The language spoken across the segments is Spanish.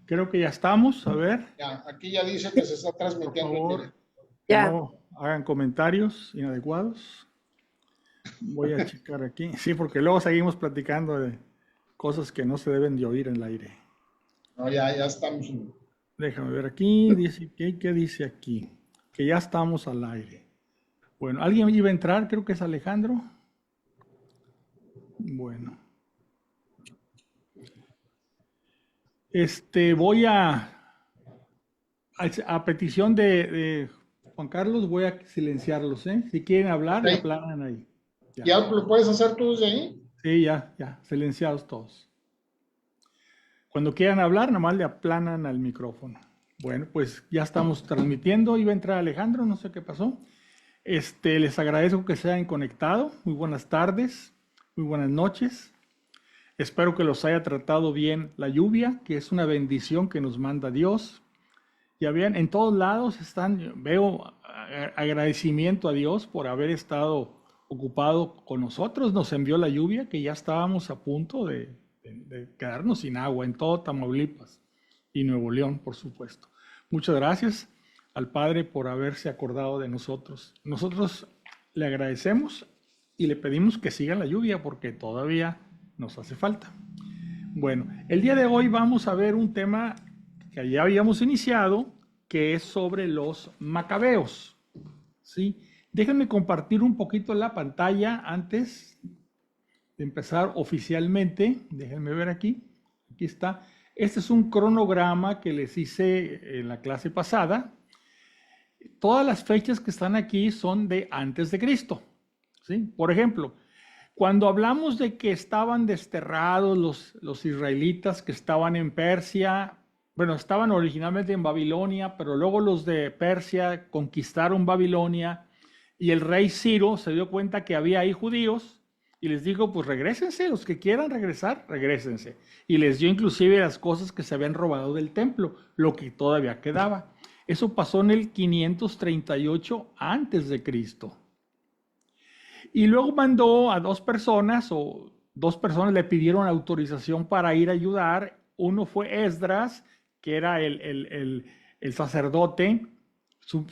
Creo que ya estamos. A ver, Ya, aquí ya dice que se está por transmitiendo en favor, directo. que Ya. no hagan comentarios inadecuados. Voy a checar aquí. Sí, porque luego seguimos platicando de cosas que no se deben de oír en el aire. No, ya estamos. Déjame ver aquí. Dice, ¿qué dice aquí? Que ya estamos al aire. Bueno, ¿alguien iba a entrar? Creo que es Alejandro. Bueno. Voy a petición de Juan Carlos, voy a silenciarlos, ¿eh? Si quieren hablar, le Ok. aplanan ahí. Ya. ¿Ya lo puedes hacer tú desde ahí? Sí, ya, silenciados todos. Cuando quieran hablar, nomás le aplanan al micrófono. Bueno, pues ya estamos transmitiendo. Iba a entrar Alejandro, no sé qué pasó. Les agradezco que se hayan conectado. Muy buenas tardes, muy buenas noches. Espero que los haya tratado bien la lluvia, que es una bendición que nos manda Dios. Ya vean, en todos lados veo agradecimiento a Dios por haber estado ocupado con nosotros. Nos envió la lluvia, que ya estábamos a punto de quedarnos sin agua en todo Tamaulipas y Nuevo León, por supuesto. Muchas gracias al Padre por haberse acordado de nosotros. Nosotros le agradecemos y le pedimos que siga la lluvia porque todavía nos hace falta. Bueno, el día de hoy vamos a ver un tema que ya habíamos iniciado, que es sobre los macabeos. ¿Sí? Déjenme compartir un poquito la pantalla antes de empezar oficialmente. Déjenme ver aquí. Aquí está. Este es un cronograma que les hice en la clase pasada. Todas las fechas que están aquí son de antes de Cristo. ¿Sí? Por ejemplo, cuando hablamos de que estaban desterrados los israelitas que estaban en Persia, bueno, estaban originalmente en Babilonia, pero luego los de Persia conquistaron Babilonia y el rey Ciro se dio cuenta que había ahí judíos y les dijo, pues regrésense, los que quieran regresar, regrésense. Y les dio inclusive las cosas que se habían robado del templo, lo que todavía quedaba. Eso pasó en el 538 antes de Cristo. Y luego mandó a dos personas le pidieron autorización para ir a ayudar. Uno fue Esdras, que era el sacerdote.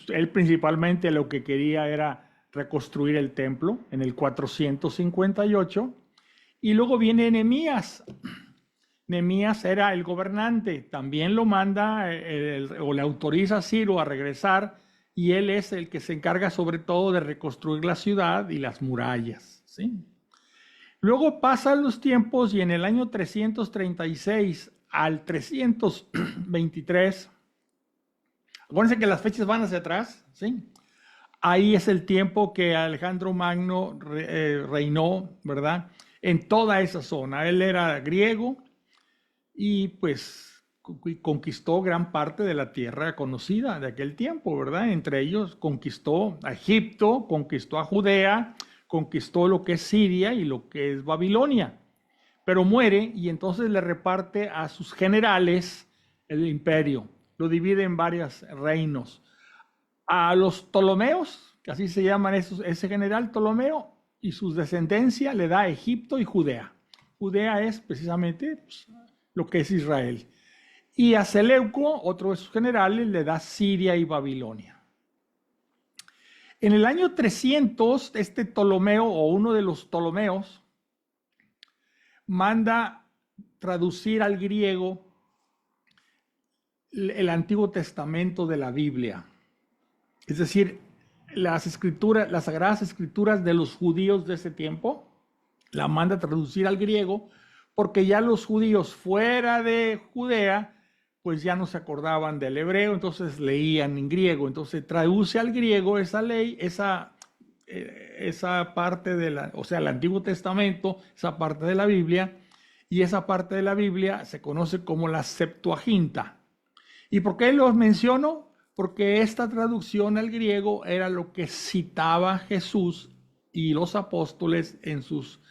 Él principalmente lo que quería era reconstruir el templo en el 458. Y luego viene Nehemías. Nehemías era el gobernante. También lo manda o le autoriza a Ciro a regresar y él es el que se encarga sobre todo de reconstruir la ciudad y las murallas, ¿sí? Luego pasan los tiempos y en el año 336 al 323, acuérdense que las fechas van hacia atrás, ¿sí? Ahí es el tiempo que Alejandro Magno reinó, ¿verdad? En toda esa zona. Él era griego y pues conquistó gran parte de la tierra conocida de aquel tiempo, ¿verdad? Entre ellos conquistó a Egipto, conquistó a Judea, conquistó lo que es Siria y lo que es Babilonia. Pero muere y entonces le reparte a sus generales el imperio. Lo divide en varios reinos. A los Ptolomeos, que así se llaman ese general Ptolomeo, y su descendencia le da Egipto y Judea. Judea es precisamente pues, lo que es Israel. Y a Seleuco, otro de sus generales, le da Siria y Babilonia. En el año 300, este Ptolomeo o uno de los Ptolomeos manda traducir al griego el Antiguo Testamento de la Biblia. Es decir, las escrituras, las sagradas escrituras de los judíos de ese tiempo, la manda a traducir al griego, porque ya los judíos fuera de Judea pues ya no se acordaban del hebreo, entonces leían en griego. Entonces traduce al griego esa ley, esa parte o sea, el Antiguo Testamento, esa parte de la Biblia, y esa parte de la Biblia se conoce como la Septuaginta. ¿Y por qué los menciono? Porque esta traducción al griego era lo que citaba Jesús y los apóstoles en sus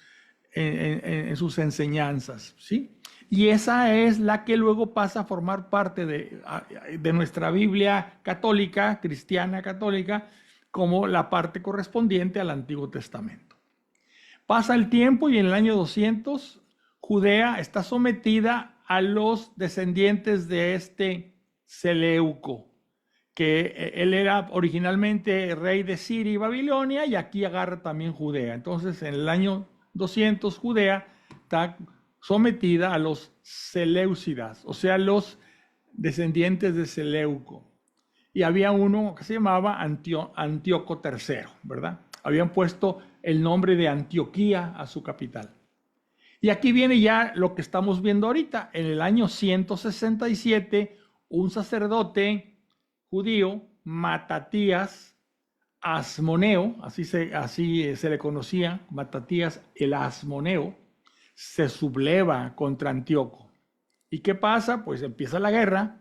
enseñanzas, ¿sí? Y esa es la que luego pasa a formar parte de nuestra Biblia católica, cristiana católica, como la parte correspondiente al Antiguo Testamento. Pasa el tiempo y en el año 200 Judea está sometida a los descendientes de este Seleuco, que él era originalmente rey de Siria y Babilonia, y aquí agarra también Judea. Entonces, en el año 200, Judea está sometida a los Seleucidas, o sea, los descendientes de Seleuco. Y había uno que se llamaba Antíoco III, ¿verdad? Habían puesto el nombre de Antioquía a su capital. Y aquí viene ya lo que estamos viendo ahorita. En el año 167, un sacerdote judío, Matatías Asmoneo, así se le conocía, Matatías el Asmoneo, se subleva contra Antíoco. ¿Y qué pasa? Pues empieza la guerra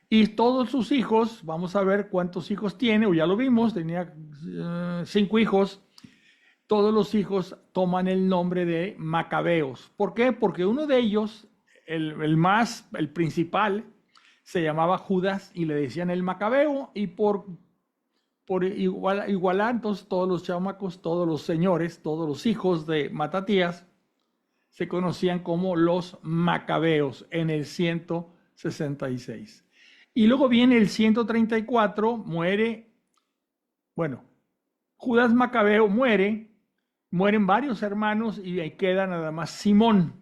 y todos sus hijos, vamos a ver cuántos hijos tiene, o ya lo vimos, tenía 5 hijos. Todos los hijos toman el nombre de Macabeos. ¿Por qué? Porque uno de ellos, el principal, se llamaba Judas y le decían el Macabeo, y por igualar, entonces todos los chamacos, todos los señores, todos los hijos de Matatías se conocían como los Macabeos en el 166. Y luego viene el 134, Judas Macabeo mueren varios hermanos y ahí queda nada más Simón,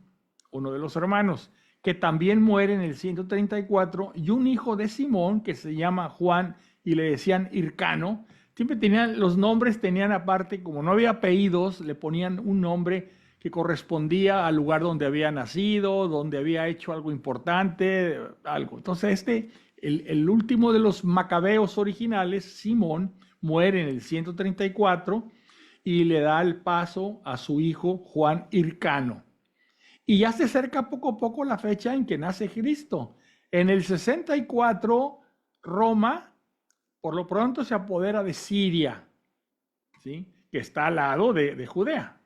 uno de los hermanos, que también muere en el 134, y un hijo de Simón que se llama Juan y le decían Hircano. Siempre los nombres tenían aparte, como no había apellidos, le ponían un nombre que correspondía al lugar donde había nacido, donde había hecho algo importante, algo. Entonces el último de los macabeos originales, Simón, muere en el 134 y le da el paso a su hijo Juan Hircano. Y ya se acerca poco a poco la fecha en que nace Cristo. En el 64, Roma, por lo pronto, se apodera de Siria, ¿sí?, que está al lado de Judea.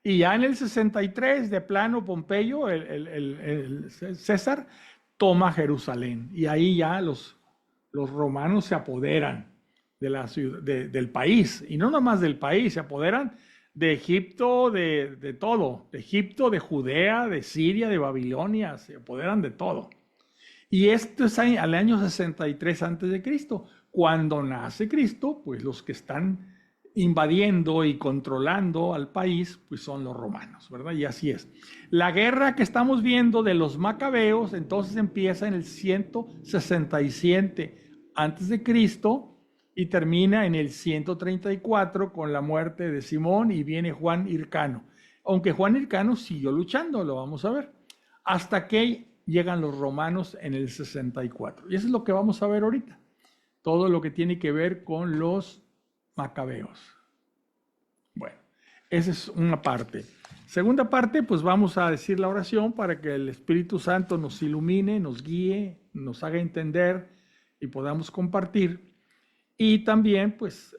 Y ya en el 63, de plano, Pompeyo, el César, toma Jerusalén. Y ahí ya los romanos se apoderan de la ciudad, del país. Y no nomás del país, se apoderan de Egipto, de todo. De Egipto, de Judea, de Siria, de Babilonia. Se apoderan de todo. Y esto es al año 63 antes de Cristo. Cuando nace Cristo, pues los que están invadiendo y controlando al país, pues son los romanos, ¿verdad? Y así es. La guerra que estamos viendo de los macabeos, entonces empieza en el 167 antes de Cristo y termina en el 134 con la muerte de Simón y viene Juan Hircano. Aunque Juan Hircano siguió luchando, lo vamos a ver, hasta que llegan los romanos en el 64. Y eso es lo que vamos a ver ahorita. Todo lo que tiene que ver con los macabeos. Bueno, esa es una parte. Segunda parte, pues vamos a decir la oración para que el Espíritu Santo nos ilumine, nos guíe, nos haga entender y podamos compartir. Y también, pues,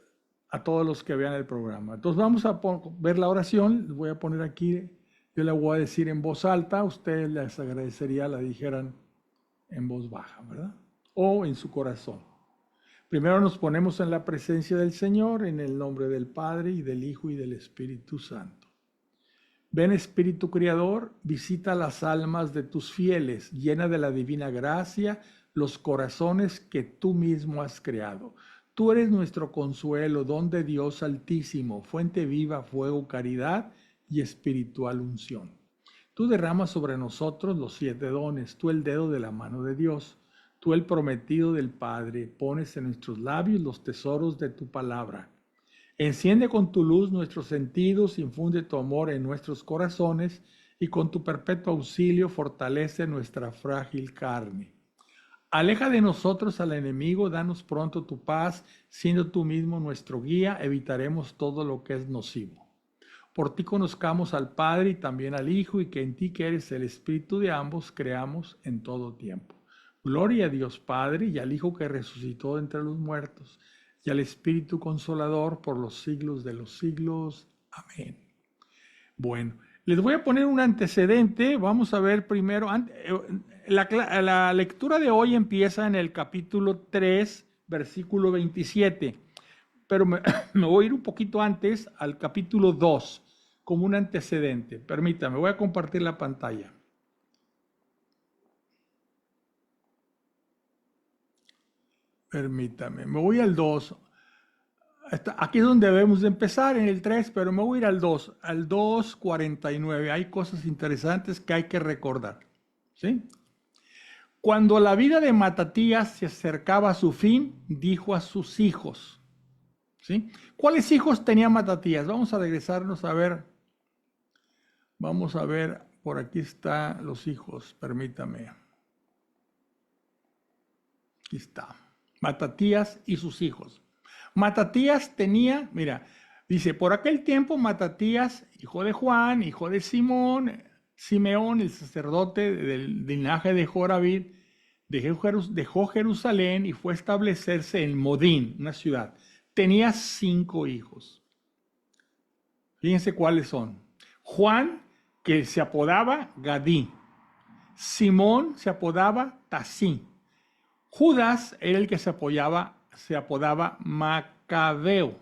a todos los que vean el programa. Entonces vamos a ver la oración. Les voy a poner aquí, yo la voy a decir en voz alta. A ustedes les agradecería la dijeran en voz baja, ¿verdad? O en su corazón. Primero nos ponemos en la presencia del Señor, en el nombre del Padre, y del Hijo, y del Espíritu Santo. Ven, Espíritu Criador, visita las almas de tus fieles, llena de la divina gracia los corazones que tú mismo has creado. Tú eres nuestro consuelo, don de Dios Altísimo, fuente viva, fuego, caridad y espiritual unción. Tú derramas sobre nosotros los 7 dones, tú el dedo de la mano de Dios. Tú, el prometido del Padre, pones en nuestros labios los tesoros de tu palabra. Enciende con tu luz nuestros sentidos, infunde tu amor en nuestros corazones y con tu perpetuo auxilio fortalece nuestra frágil carne. Aleja de nosotros al enemigo, danos pronto tu paz, siendo tú mismo nuestro guía, evitaremos todo lo que es nocivo. Por ti conozcamos al Padre y también al Hijo, y que en ti, que eres el Espíritu de ambos, creamos en todo tiempo. Gloria a Dios Padre y al Hijo que resucitó de entre los muertos y al Espíritu Consolador por los siglos de los siglos. Amén. Bueno, les voy a poner un antecedente. Vamos a ver primero, la lectura de hoy empieza en el capítulo 3, versículo 27, pero me voy a ir un poquito antes al capítulo 2 como un antecedente. Permítame, voy a compartir la pantalla. Permítame, me voy al 2. Aquí es donde debemos de empezar, en el 3, pero me voy a ir al 2:49. Hay cosas interesantes que hay que recordar, ¿sí? Cuando la vida de Matatías se acercaba a su fin, dijo a sus hijos, ¿sí? ¿Cuáles hijos tenía Matatías? Vamos a regresarnos a ver. Vamos a ver, por aquí están los hijos, permítame. Aquí está. Matatías y sus hijos. Matatías tenía, mira, dice, por aquel tiempo Matatías, hijo de Juan, hijo de Simeón, el sacerdote del linaje de Joravit, dejó Jerusalén y fue a establecerse en Modín, una ciudad. Tenía 5 hijos. Fíjense cuáles son. Juan, que se apodaba Gadí. Simón se apodaba Tasí. Judas era el que se apodaba Macabeo.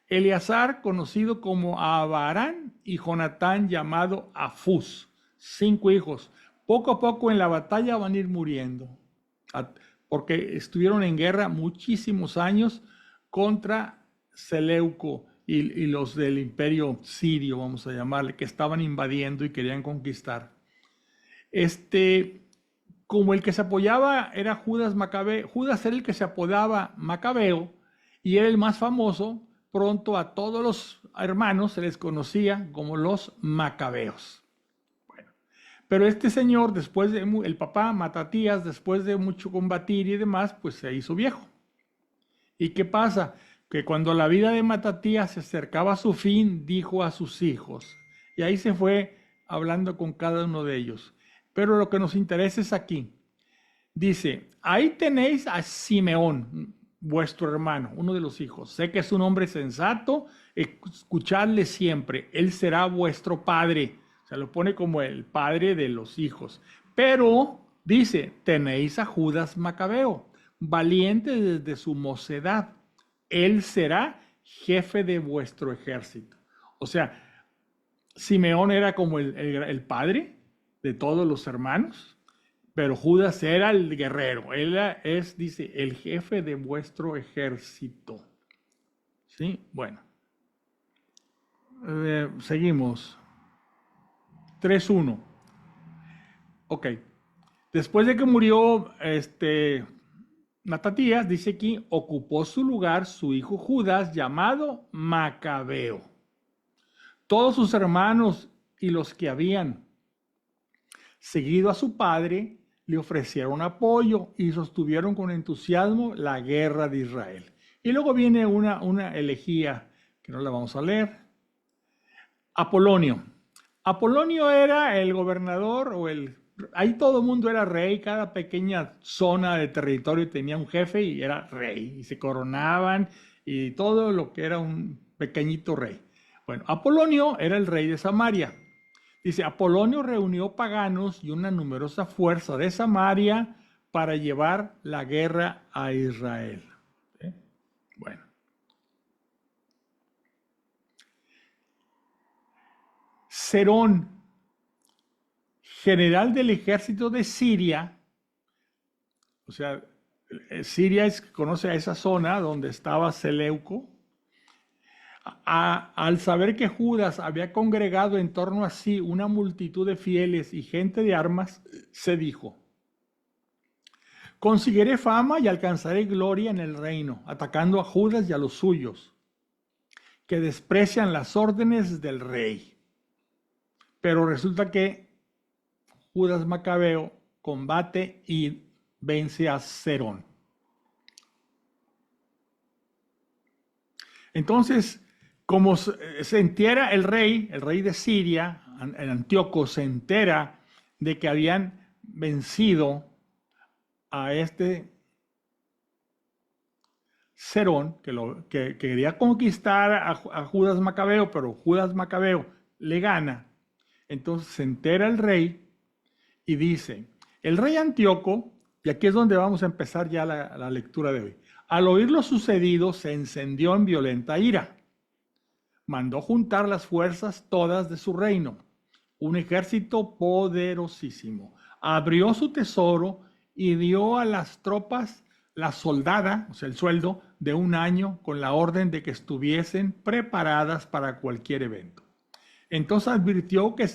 Eleazar, conocido como Abarán, y Jonatán, llamado Afús. 5 hijos. Poco a poco en la batalla van a ir muriendo, porque estuvieron en guerra muchísimos años contra Seleuco y los del imperio sirio, vamos a llamarle, que estaban invadiendo y querían conquistar. Como el que se apoyaba era Judas Macabeo, Judas era el que se apodaba Macabeo y era el más famoso. Pronto a todos los hermanos se les conocía como los Macabeos. Bueno, pero este señor, el papá Matatías, después de mucho combatir y demás, pues se hizo viejo. ¿Y qué pasa? Que cuando la vida de Matatías se acercaba a su fin, dijo a sus hijos, y ahí se fue hablando con cada uno de ellos. Pero lo que nos interesa es aquí. Dice, ahí tenéis a Simeón, vuestro hermano, uno de los hijos. Sé que es un hombre sensato, escuchadle siempre, él será vuestro padre. Se lo pone como el padre de los hijos. Pero, dice, tenéis a Judas Macabeo, valiente desde su mocedad. Él será jefe de vuestro ejército. O sea, Simeón era como el padre de todos los hermanos, pero Judas era el guerrero. Él dice, el jefe de vuestro ejército. ¿Sí? Bueno. Seguimos. 3:1. Ok. Después de que murió Matatías, dice aquí, ocupó su lugar su hijo Judas, llamado Macabeo. Todos sus hermanos y los que habían seguido a su padre le ofrecieron apoyo y sostuvieron con entusiasmo la guerra de Israel. Y luego viene una elegía que no la vamos a leer. Apolonio. Apolonio era el gobernador ahí todo el mundo era rey, cada pequeña zona de territorio tenía un jefe y era rey, y se coronaban y todo lo que era un pequeñito rey. Bueno, Apolonio era el rey de Samaria. Dice, Apolonio reunió paganos y una numerosa fuerza de Samaria para llevar la guerra a Israel. ¿Sí? Bueno. Serón, general del ejército de Siria, o sea, Siria conoce a esa zona donde estaba Seleuco. Al saber que Judas había congregado en torno a sí una multitud de fieles y gente de armas, se dijo, conseguiré fama y alcanzaré gloria en el reino, atacando a Judas y a los suyos, que desprecian las órdenes del rey. Pero resulta que Judas Macabeo combate y vence a Serón. Entonces, como se entera el rey de Siria, el Antíoco, se entera de que habían vencido a Serón, que quería conquistar a Judas Macabeo, pero Judas Macabeo le gana. Entonces se entera el rey y dice, el rey Antíoco, y aquí es donde vamos a empezar ya la lectura de hoy, al oír lo sucedido se encendió en violenta ira. Mandó juntar las fuerzas todas de su reino, un ejército poderosísimo. Abrió su tesoro y dio a las tropas la soldada, o sea, el sueldo de un año con la orden de que estuviesen preparadas para cualquier evento. Entonces advirtió que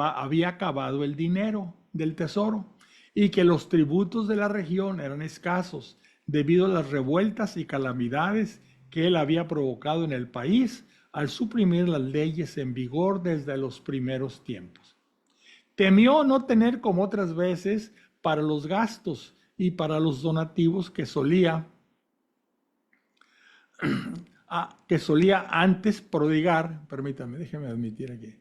había acabado el dinero del tesoro y que los tributos de la región eran escasos debido a las revueltas y calamidades que él había provocado en el país al suprimir las leyes en vigor desde los primeros tiempos. Temió no tener como otras veces para los gastos y para los donativos que solía antes prodigar, permítame, déjeme admitir aquí,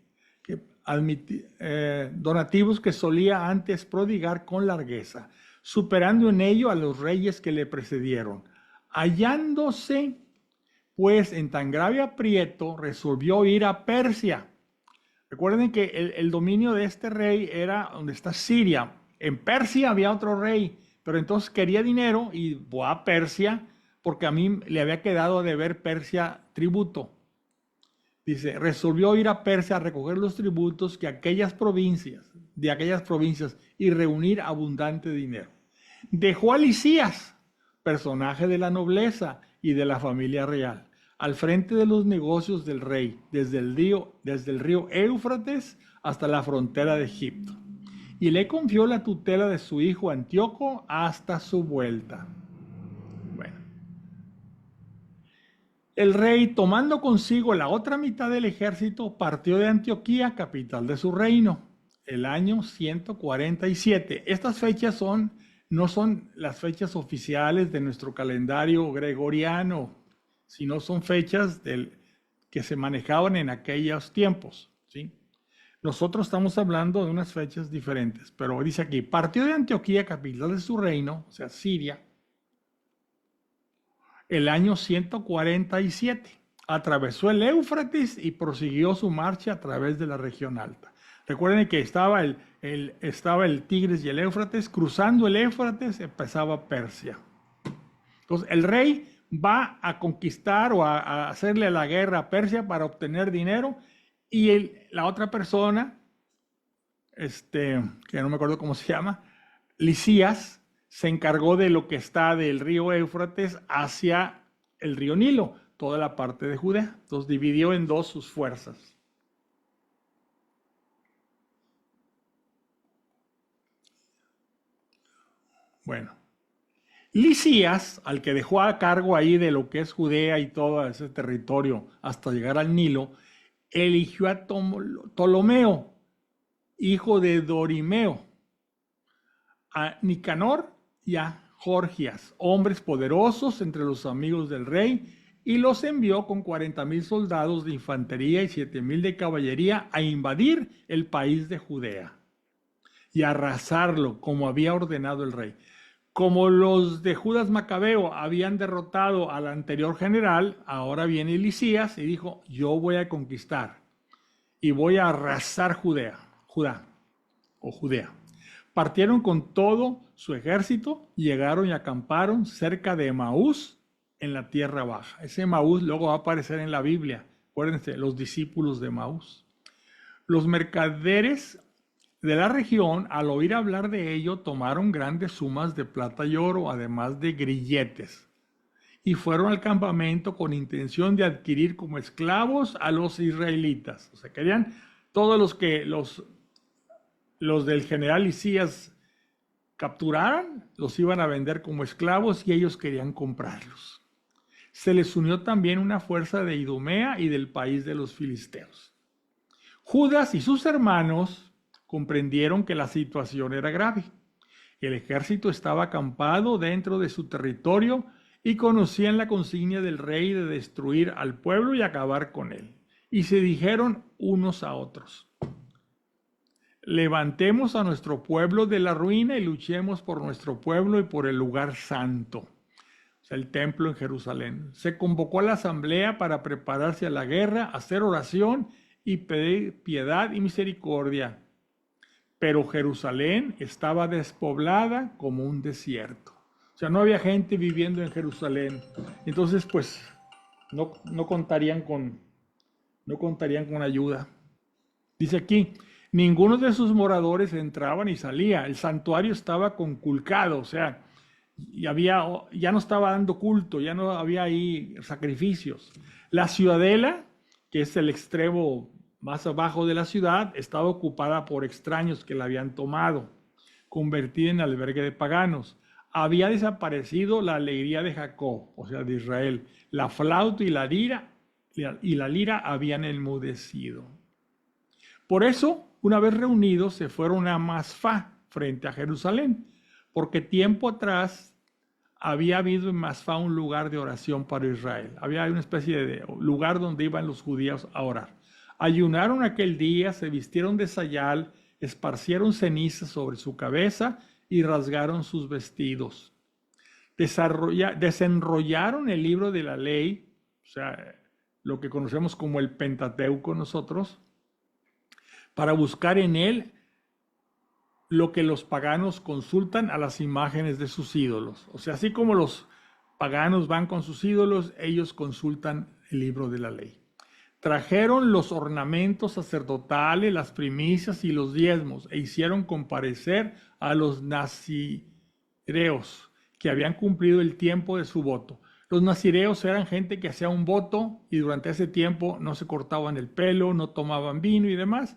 donativos que solía antes prodigar con largueza, superando en ello a los reyes que le precedieron. Hallándose, pues, en tan grave aprieto, resolvió ir a Persia. Recuerden que el dominio de este rey era donde está Siria. En Persia había otro rey, pero entonces quería dinero y fue a Persia porque a mí le había quedado a deber Persia tributo. Dice, resolvió ir a Persia a recoger los tributos de aquellas provincias y reunir abundante dinero. Dejó a Lisías, personaje de la nobleza y de la familia real, al frente de los negocios del rey, desde el río Éufrates hasta la frontera de Egipto. Y le confió la tutela de su hijo Antíoco hasta su vuelta. Bueno. El rey, tomando consigo la otra mitad del ejército, partió de Antioquía, capital de su reino, el año 147. Estas fechas no son las fechas oficiales de nuestro calendario gregoriano, sino son fechas que se manejaban en aquellos tiempos, ¿sí? Nosotros estamos hablando de unas fechas diferentes, pero dice aquí, partió de Antioquía, capital de su reino, o sea, Siria, el año 147. Atravesó el Éufrates y prosiguió su marcha a través de la región alta. Recuerden que estaba el Tigris y el Éufrates. Cruzando el Éufrates empezaba Persia. Entonces, el rey va a conquistar o a hacerle la guerra a Persia para obtener dinero y la otra persona, que no me acuerdo cómo se llama, Lisías, se encargó de lo que está del río Éufrates hacia el río Nilo, toda la parte de Judea. Entonces dividió en dos sus fuerzas. Bueno, Lisías, al que dejó a cargo ahí de lo que es Judea y todo ese territorio hasta llegar al Nilo, eligió a Ptolomeo, hijo de Dorimeo, a Nicanor y a Gorgias, hombres poderosos entre los amigos del rey, y los envió con 40,000 soldados de infantería y 7,000 de caballería a invadir el país de Judea y arrasarlo como había ordenado el rey. Como los de Judas Macabeo habían derrotado al anterior general, ahora viene Lisías y dijo, yo voy a conquistar y voy a arrasar Judea. Partieron con todo su ejército, llegaron y acamparon cerca de Emaús en la tierra baja. Ese Emaús luego va a aparecer en la Biblia. Acuérdense, los discípulos de Emaús. Los mercaderes de la región, al oír hablar de ello, tomaron grandes sumas de plata y oro, además de grilletes, y fueron al campamento con intención de adquirir como esclavos a los israelitas. O sea, querían todos los del general Lisías capturaran, los iban a vender como esclavos y ellos querían comprarlos. Se les unió también una fuerza de Idumea y del país de los filisteos. Judas y sus hermanos comprendieron que la situación era grave. El ejército estaba acampado dentro de su territorio y conocían la consigna del rey de destruir al pueblo y acabar con él. Y se dijeron unos a otros, levantemos a nuestro pueblo de la ruina y luchemos por nuestro pueblo y por el lugar santo, o sea, el templo en Jerusalén. Se convocó a la asamblea para prepararse a la guerra, hacer oración y pedir piedad y misericordia. Pero Jerusalén estaba despoblada como un desierto. O sea, no había gente viviendo en Jerusalén. Entonces, pues, no contarían con ayuda. Dice aquí, ninguno de sus moradores entraba ni salía. El santuario estaba conculcado, o sea, y ya no estaba dando culto, ya no había ahí sacrificios. La ciudadela, que es el extremo más abajo de la ciudad, estaba ocupada por extraños que la habían tomado, convertida en albergue de paganos. Había desaparecido la alegría de Jacob, o sea, de Israel. La flauta y la lira habían enmudecido. Por eso, una vez reunidos, se fueron a Masfá, frente a Jerusalén, porque tiempo atrás había habido en Masfá un lugar de oración para Israel. Había una especie de lugar donde iban los judíos a orar. Ayunaron aquel día, se vistieron de sayal, esparcieron cenizas sobre su cabeza y rasgaron sus vestidos. Desenrollaron el libro de la ley, o sea, lo que conocemos como el Pentateuco nosotros, para buscar en él lo que los paganos consultan a las imágenes de sus ídolos. O sea, así como los paganos van con sus ídolos, ellos consultan el libro de la ley. Trajeron los ornamentos sacerdotales, las primicias y los diezmos, e hicieron comparecer a los nazireos, que habían cumplido el tiempo de su voto. Los nazireos eran gente que hacía un voto y durante ese tiempo no se cortaban el pelo, no tomaban vino y demás.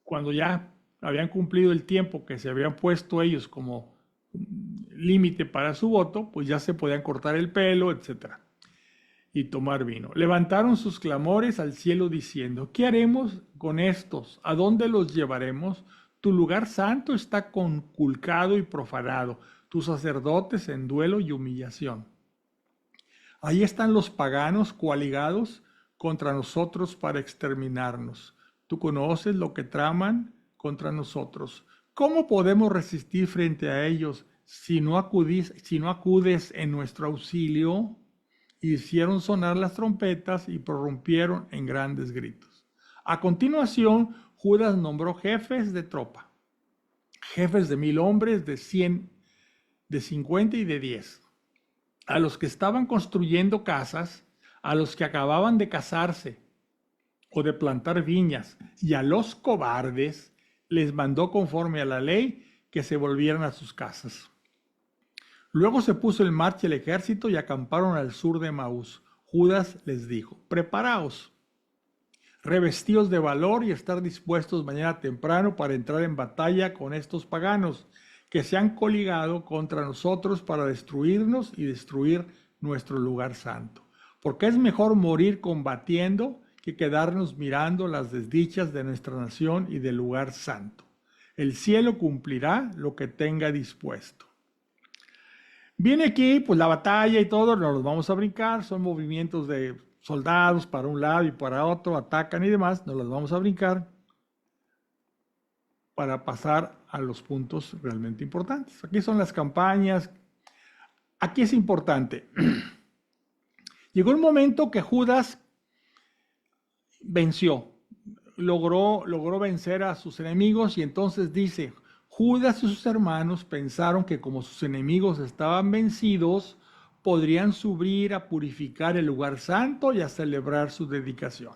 Cuando ya habían cumplido el tiempo que se habían puesto ellos como límite para su voto, pues ya se podían cortar el pelo, etcétera, y tomar vino. Levantaron sus clamores al cielo diciendo: ¿qué haremos con estos? ¿A dónde los llevaremos? Tu lugar santo está conculcado y profanado, tus sacerdotes en duelo y humillación. Ahí están los paganos coaligados contra nosotros para exterminarnos. Tú conoces lo que traman contra nosotros. ¿Cómo podemos resistir frente a ellos si no acudes en nuestro auxilio? Hicieron sonar las trompetas y prorrumpieron en grandes gritos. A continuación, Judas nombró jefes de tropa, jefes de 1000 hombres, de 100, de 50 y de 10, a los que estaban construyendo casas, a los que acababan de casarse o de plantar viñas, y a los cobardes les mandó conforme a la ley que se volvieran a sus casas. Luego se puso en marcha el ejército y acamparon al sur de Emaús. Judas les dijo: preparaos, revestíos de valor y estar dispuestos mañana temprano para entrar en batalla con estos paganos que se han coligado contra nosotros para destruirnos y destruir nuestro lugar santo. Porque es mejor morir combatiendo que quedarnos mirando las desdichas de nuestra nación y del lugar santo. El cielo cumplirá lo que tenga dispuesto. Viene aquí pues la batalla y todo, no los vamos a brincar, son movimientos de soldados para un lado y para otro, atacan y demás, no los vamos a brincar para pasar a los puntos realmente importantes. Aquí son las campañas, aquí es importante. Llegó un momento que Judas venció, logró vencer a sus enemigos y entonces dice: Judas y sus hermanos pensaron que como sus enemigos estaban vencidos, podrían subir a purificar el lugar santo y a celebrar su dedicación.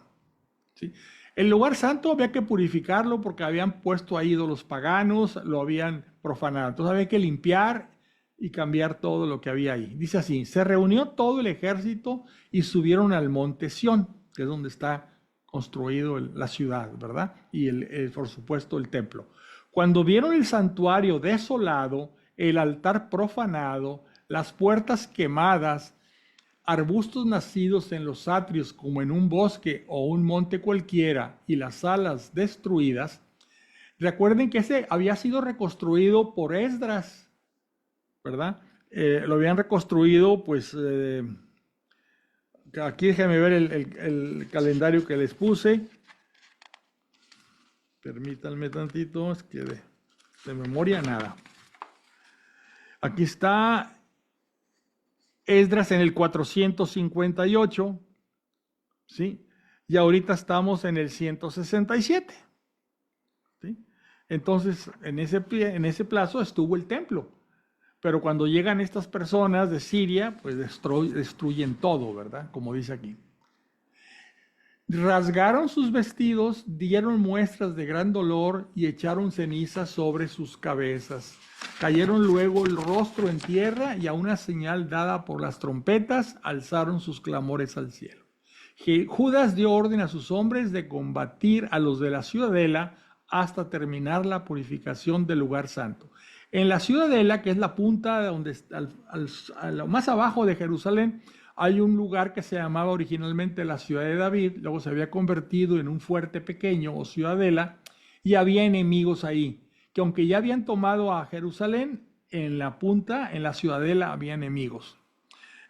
¿Sí? El lugar santo había que purificarlo porque habían puesto ahí ídolos paganos, lo habían profanado. Entonces había que limpiar y cambiar todo lo que había ahí. Dice así: se reunió todo el ejército y subieron al monte Sión, que es donde está construido la ciudad, ¿verdad? Y por supuesto el templo. Cuando vieron el santuario desolado, el altar profanado, las puertas quemadas, arbustos nacidos en los atrios como en un bosque o un monte cualquiera y las salas destruidas, recuerden que ese había sido reconstruido por Esdras, ¿verdad? Lo habían reconstruido, pues, aquí déjenme ver el calendario que les puse. Permítanme tantito, es que de memoria nada. Aquí está Esdras en el 458, ¿sí? Y ahorita estamos en el 167, ¿sí? Entonces, en ese plazo estuvo el templo. Pero cuando llegan estas personas de Siria, pues destruyen todo, ¿verdad? Como dice aquí. Rasgaron sus vestidos, dieron muestras de gran dolor y echaron cenizas sobre sus cabezas. Cayeron luego el rostro en tierra y a una señal dada por las trompetas alzaron sus clamores al cielo. Judas dio orden a sus hombres de combatir a los de la ciudadela hasta terminar la purificación del lugar santo. En la ciudadela, que es la punta donde a lo más abajo de Jerusalén, hay un lugar que se llamaba originalmente la ciudad de David, luego se había convertido en un fuerte pequeño o ciudadela, y había enemigos ahí, que aunque ya habían tomado a Jerusalén, en la punta, en la ciudadela, había enemigos.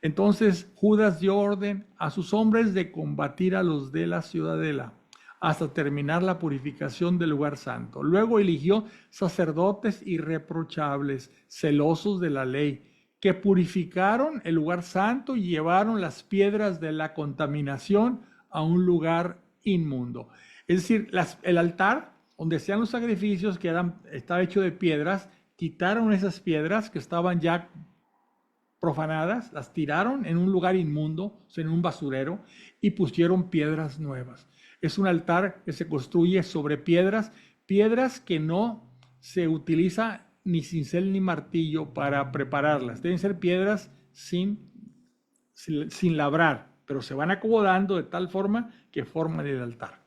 Entonces Judas dio orden a sus hombres de combatir a los de la ciudadela hasta terminar la purificación del lugar santo. Luego eligió sacerdotes irreprochables, celosos de la ley, que purificaron el lugar santo y llevaron las piedras de la contaminación a un lugar inmundo. Es decir, el altar donde hacían los sacrificios, que estaba hecho de piedras, quitaron esas piedras que estaban ya profanadas, las tiraron en un lugar inmundo, o sea, en un basurero, y pusieron piedras nuevas. Es un altar que se construye sobre piedras, piedras que no se utiliza ni cincel ni martillo para prepararlas. Deben ser piedras sin labrar, pero se van acomodando de tal forma que forman el altar.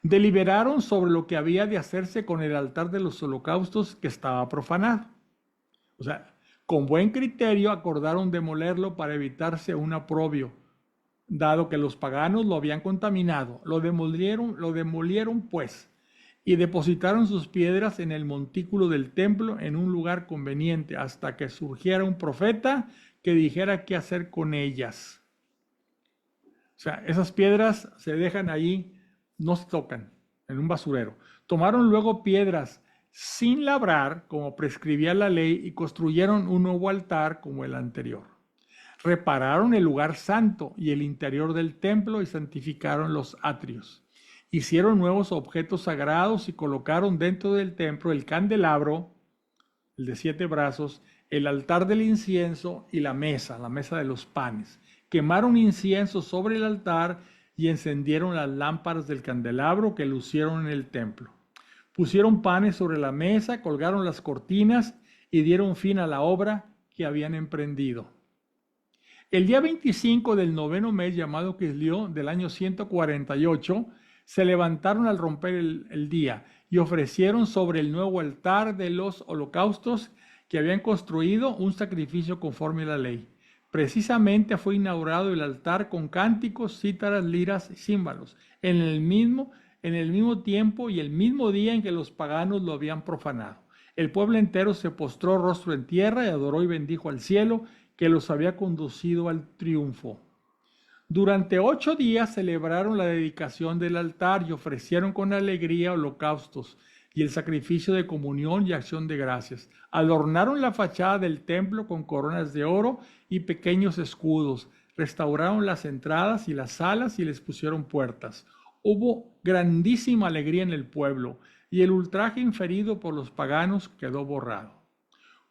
Deliberaron sobre lo que había de hacerse con el altar de los holocaustos que estaba profanado. O sea, con buen criterio acordaron demolerlo para evitarse un oprobio, dado que los paganos lo habían contaminado. Lo demolieron pues, y depositaron sus piedras en el montículo del templo en un lugar conveniente, hasta que surgiera un profeta que dijera qué hacer con ellas. O sea, esas piedras se dejan ahí, no se tocan, en un basurero. Tomaron luego piedras sin labrar, como prescribía la ley, y construyeron un nuevo altar como el anterior. Repararon el lugar santo y el interior del templo y santificaron los atrios. Hicieron nuevos objetos sagrados y colocaron dentro del templo el candelabro, el de 7 brazos, el altar del incienso y la mesa de los panes. Quemaron incienso sobre el altar y encendieron las lámparas del candelabro que lucieron en el templo. Pusieron panes sobre la mesa, colgaron las cortinas y dieron fin a la obra que habían emprendido. El día 25 del noveno mes, llamado Quisleo, del año 148, se levantaron al romper el día y ofrecieron sobre el nuevo altar de los holocaustos que habían construido un sacrificio conforme a la ley. Precisamente fue inaugurado el altar con cánticos, cítaras, liras y címbalos, en el mismo tiempo y el mismo día en que los paganos lo habían profanado. El pueblo entero se postró rostro en tierra y adoró y bendijo al cielo que los había conducido al triunfo. Durante 8 días celebraron la dedicación del altar y ofrecieron con alegría holocaustos y el sacrificio de comunión y acción de gracias. Adornaron la fachada del templo con coronas de oro y pequeños escudos. Restauraron las entradas y las salas y les pusieron puertas. Hubo grandísima alegría en el pueblo y el ultraje inferido por los paganos quedó borrado.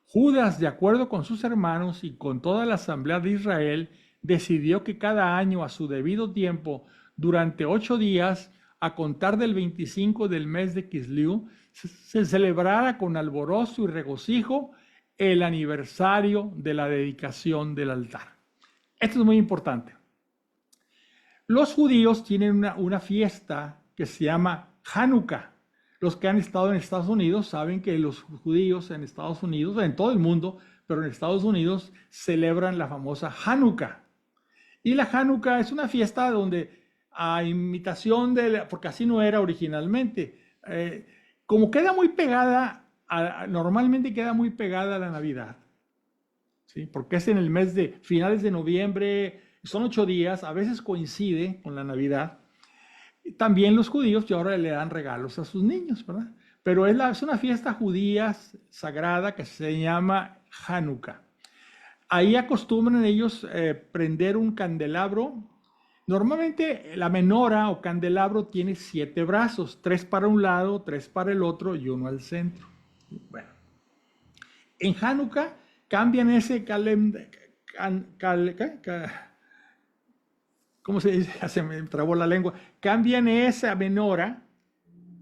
Judas, de acuerdo con sus hermanos y con toda la asamblea de Israel, decidió que cada año a su debido tiempo, durante 8 días, a contar del 25 del mes de Quisleu, se celebrara con alborozo y regocijo el aniversario de la dedicación del altar. Esto es muy importante. Los judíos tienen una fiesta que se llama Hanukkah. Los que han estado en Estados Unidos saben que los judíos en Estados Unidos, en todo el mundo, pero en Estados Unidos celebran la famosa Hanukkah. Y la Hanukkah es una fiesta donde, a imitación porque así no era originalmente, como queda muy pegada, normalmente queda muy pegada a la Navidad, ¿sí? Porque es en el mes de finales de noviembre, son 8 días, a veces coincide con la Navidad. También los judíos y ahora le dan regalos a sus niños, ¿verdad? Pero es una fiesta judía sagrada que se llama Hanukkah. Ahí acostumbran ellos prender un candelabro. Normalmente la menora o candelabro tiene 7 brazos, 3 para un lado, 3 para el otro y 1 al centro. Bueno, en Hanukkah cambian ese ¿cómo se dice? Ya se me trabó la lengua. Cambian esa menora,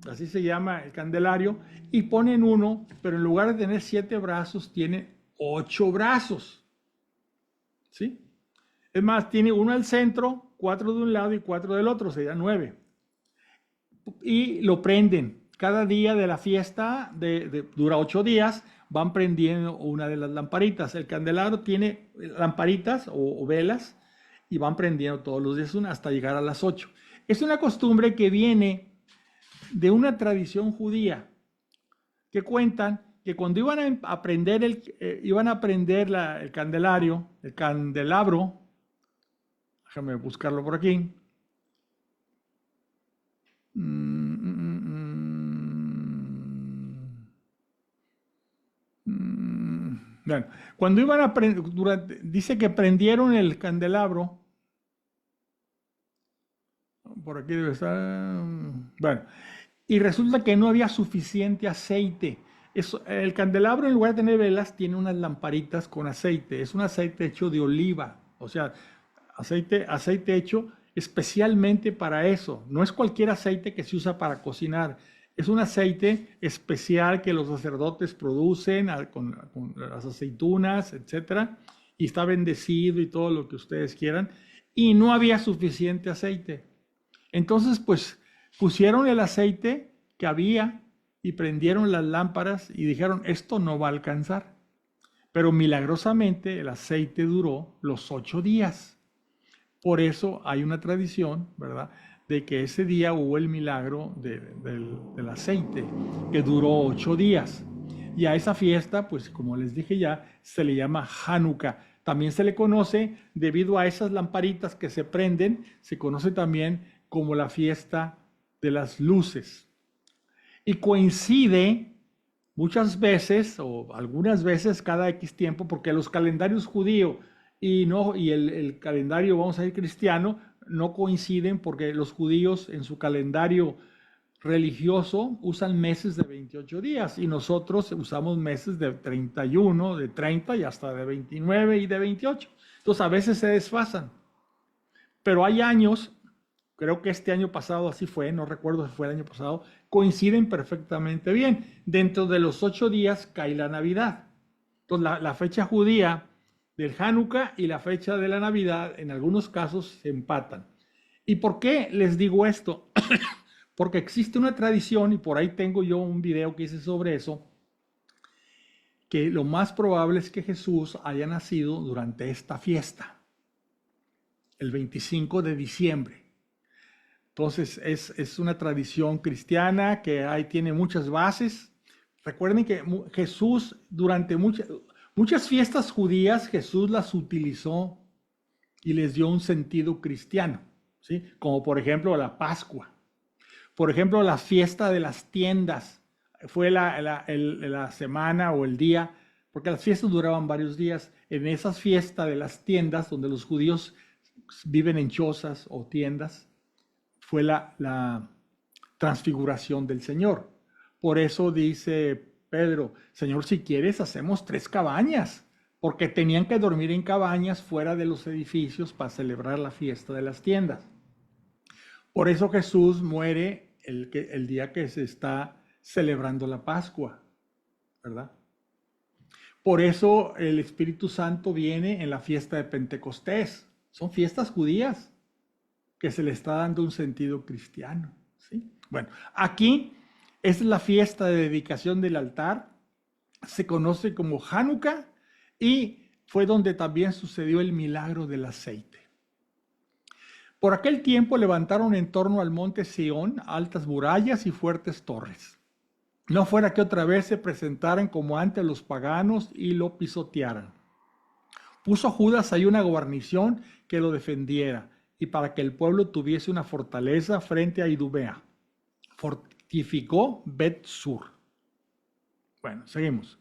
así se llama el candelario, y ponen uno, pero en lugar de tener 7 brazos, tiene 8 brazos. ¿Sí? Es más, tiene uno al centro, 4 de un lado y 4 del otro, sería 9. Y lo prenden. Cada día de la fiesta, dura 8 días, van prendiendo una de las lamparitas. El candelabro tiene lamparitas o velas y van prendiendo todos los días una hasta llegar a las 8. Es una costumbre que viene de una tradición judía que cuentan que cuando iban a prender el candelario, el candelabro, déjame buscarlo por aquí. Bueno, cuando iban a prender, dice que prendieron el candelabro. Por aquí debe estar. Bueno, y resulta que no había suficiente aceite. El candelabro, en lugar de tener velas, tiene unas lamparitas con aceite. Es un aceite hecho de oliva. O sea, aceite hecho especialmente para eso. No es cualquier aceite que se usa para cocinar. Es un aceite especial que los sacerdotes producen con las aceitunas, etcétera, y está bendecido y todo lo que ustedes quieran. Y no había suficiente aceite. Entonces, pues, pusieron el aceite que había y prendieron las lámparas y dijeron, esto no va a alcanzar. Pero milagrosamente el aceite duró los 8 días. Por eso hay una tradición, ¿verdad?, de que ese día hubo el milagro del aceite, que duró 8 días. Y a esa fiesta, pues como les dije ya, se le llama Hanukkah. También se le conoce, debido a esas lamparitas que se prenden, se conoce también como la fiesta de las luces. Y coincide muchas veces, o algunas veces cada X tiempo, porque los calendarios judío y el calendario, vamos a decir, cristiano, no coinciden porque los judíos en su calendario religioso usan meses de 28 días y nosotros usamos meses de 31, de 30 y hasta de 29 y de 28. Entonces a veces se desfasan. Pero hay años, creo que este año pasado así fue, no recuerdo si fue el año pasado, coinciden perfectamente bien. Dentro de los 8 días cae la Navidad. Entonces la fecha judía del Hanukkah y la fecha de la Navidad en algunos casos se empatan. ¿Y por qué les digo esto? Porque existe una tradición, y por ahí tengo yo un video que hice sobre eso, que lo más probable es que Jesús haya nacido durante esta fiesta, el 25 de diciembre. Entonces es una tradición cristiana que ahí tiene muchas bases. Recuerden que Jesús durante muchas fiestas judías, Jesús las utilizó y les dio un sentido cristiano, ¿sí? Como por ejemplo la Pascua. Por ejemplo, la fiesta de las tiendas fue la semana o el día, porque las fiestas duraban varios días. En esas fiestas de las tiendas, donde los judíos viven en chozas o tiendas, fue la transfiguración del Señor. Por eso dice Pedro, Señor, si quieres, hacemos 3 cabañas, porque tenían que dormir en cabañas fuera de los edificios para celebrar la fiesta de las tiendas. Por eso Jesús muere el día que se está celebrando la Pascua, ¿verdad? Por eso el Espíritu Santo viene en la fiesta de Pentecostés. Son fiestas judías que se le está dando un sentido cristiano, ¿sí? Bueno, aquí es la fiesta de dedicación del altar. Se conoce como Hanukkah y fue donde también sucedió el milagro del aceite. Por aquel tiempo levantaron en torno al monte Sión altas murallas y fuertes torres. No fuera que otra vez se presentaran como antes los paganos y lo pisotearan. Puso Judas ahí una guarnición que lo defendiera y para que el pueblo tuviese una fortaleza frente a Idumea. Fortificó Bet-Sur. Bueno, seguimos.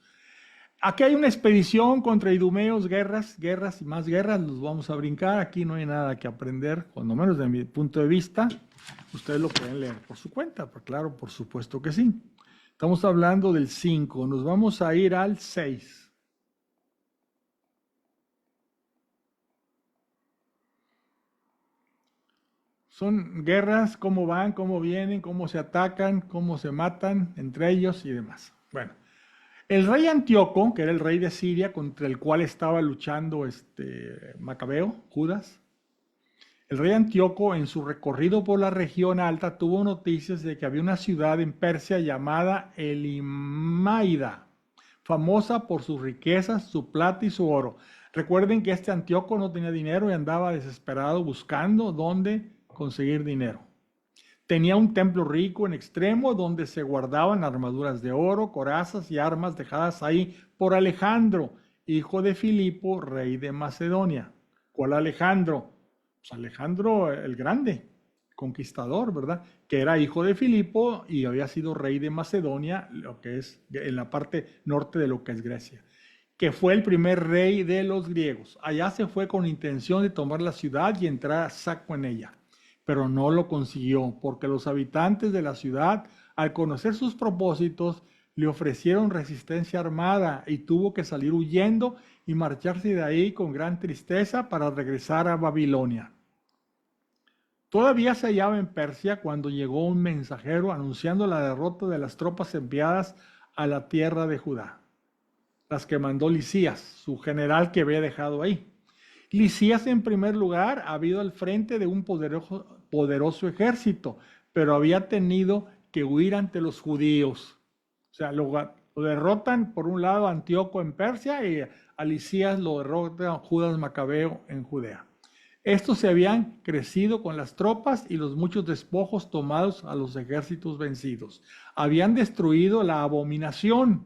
Aquí hay una expedición contra idumeos, guerras y más guerras, los vamos a brincar, aquí no hay nada que aprender, cuando menos de mi punto de vista, ustedes lo pueden leer por su cuenta, pero claro, por supuesto que sí. Estamos hablando del 5, nos vamos a ir al 6. Son guerras, cómo van, cómo vienen, cómo se atacan, cómo se matan entre ellos y demás. Bueno, el rey Antíoco, que era el rey de Siria, contra el cual estaba luchando Macabeo, Judas, el rey Antíoco en su recorrido por la región alta tuvo noticias de que había una ciudad en Persia llamada Elimaida, famosa por sus riquezas, su plata y su oro. Recuerden que este Antíoco no tenía dinero y andaba desesperado buscando dónde conseguir dinero. Tenía un templo rico en extremo donde se guardaban armaduras de oro, corazas y armas dejadas ahí por Alejandro, hijo de Filipo, rey de Macedonia. ¿Cuál Alejandro? Pues Alejandro el Grande, conquistador, ¿verdad? Que era hijo de Filipo y había sido rey de Macedonia, lo que es en la parte norte de lo que es Grecia, que fue el primer rey de los griegos. Allá se fue con intención de tomar la ciudad y entrar a saco en ella, pero no lo consiguió porque los habitantes de la ciudad, al conocer sus propósitos, le ofrecieron resistencia armada y tuvo que salir huyendo y marcharse de ahí con gran tristeza para regresar a Babilonia. Todavía se hallaba en Persia cuando llegó un mensajero anunciando la derrota de las tropas enviadas a la tierra de Judá, las que mandó Lisías, su general que había dejado ahí. Lisías, en primer lugar, había ido al frente de un poderoso ejército, pero había tenido que huir ante los judíos. O sea, lo derrotan por un lado a Antíoco en Persia y a Lisías lo derrota Judas Macabeo en Judea. Estos se habían crecido con las tropas y los muchos despojos tomados a los ejércitos vencidos. Habían destruido la abominación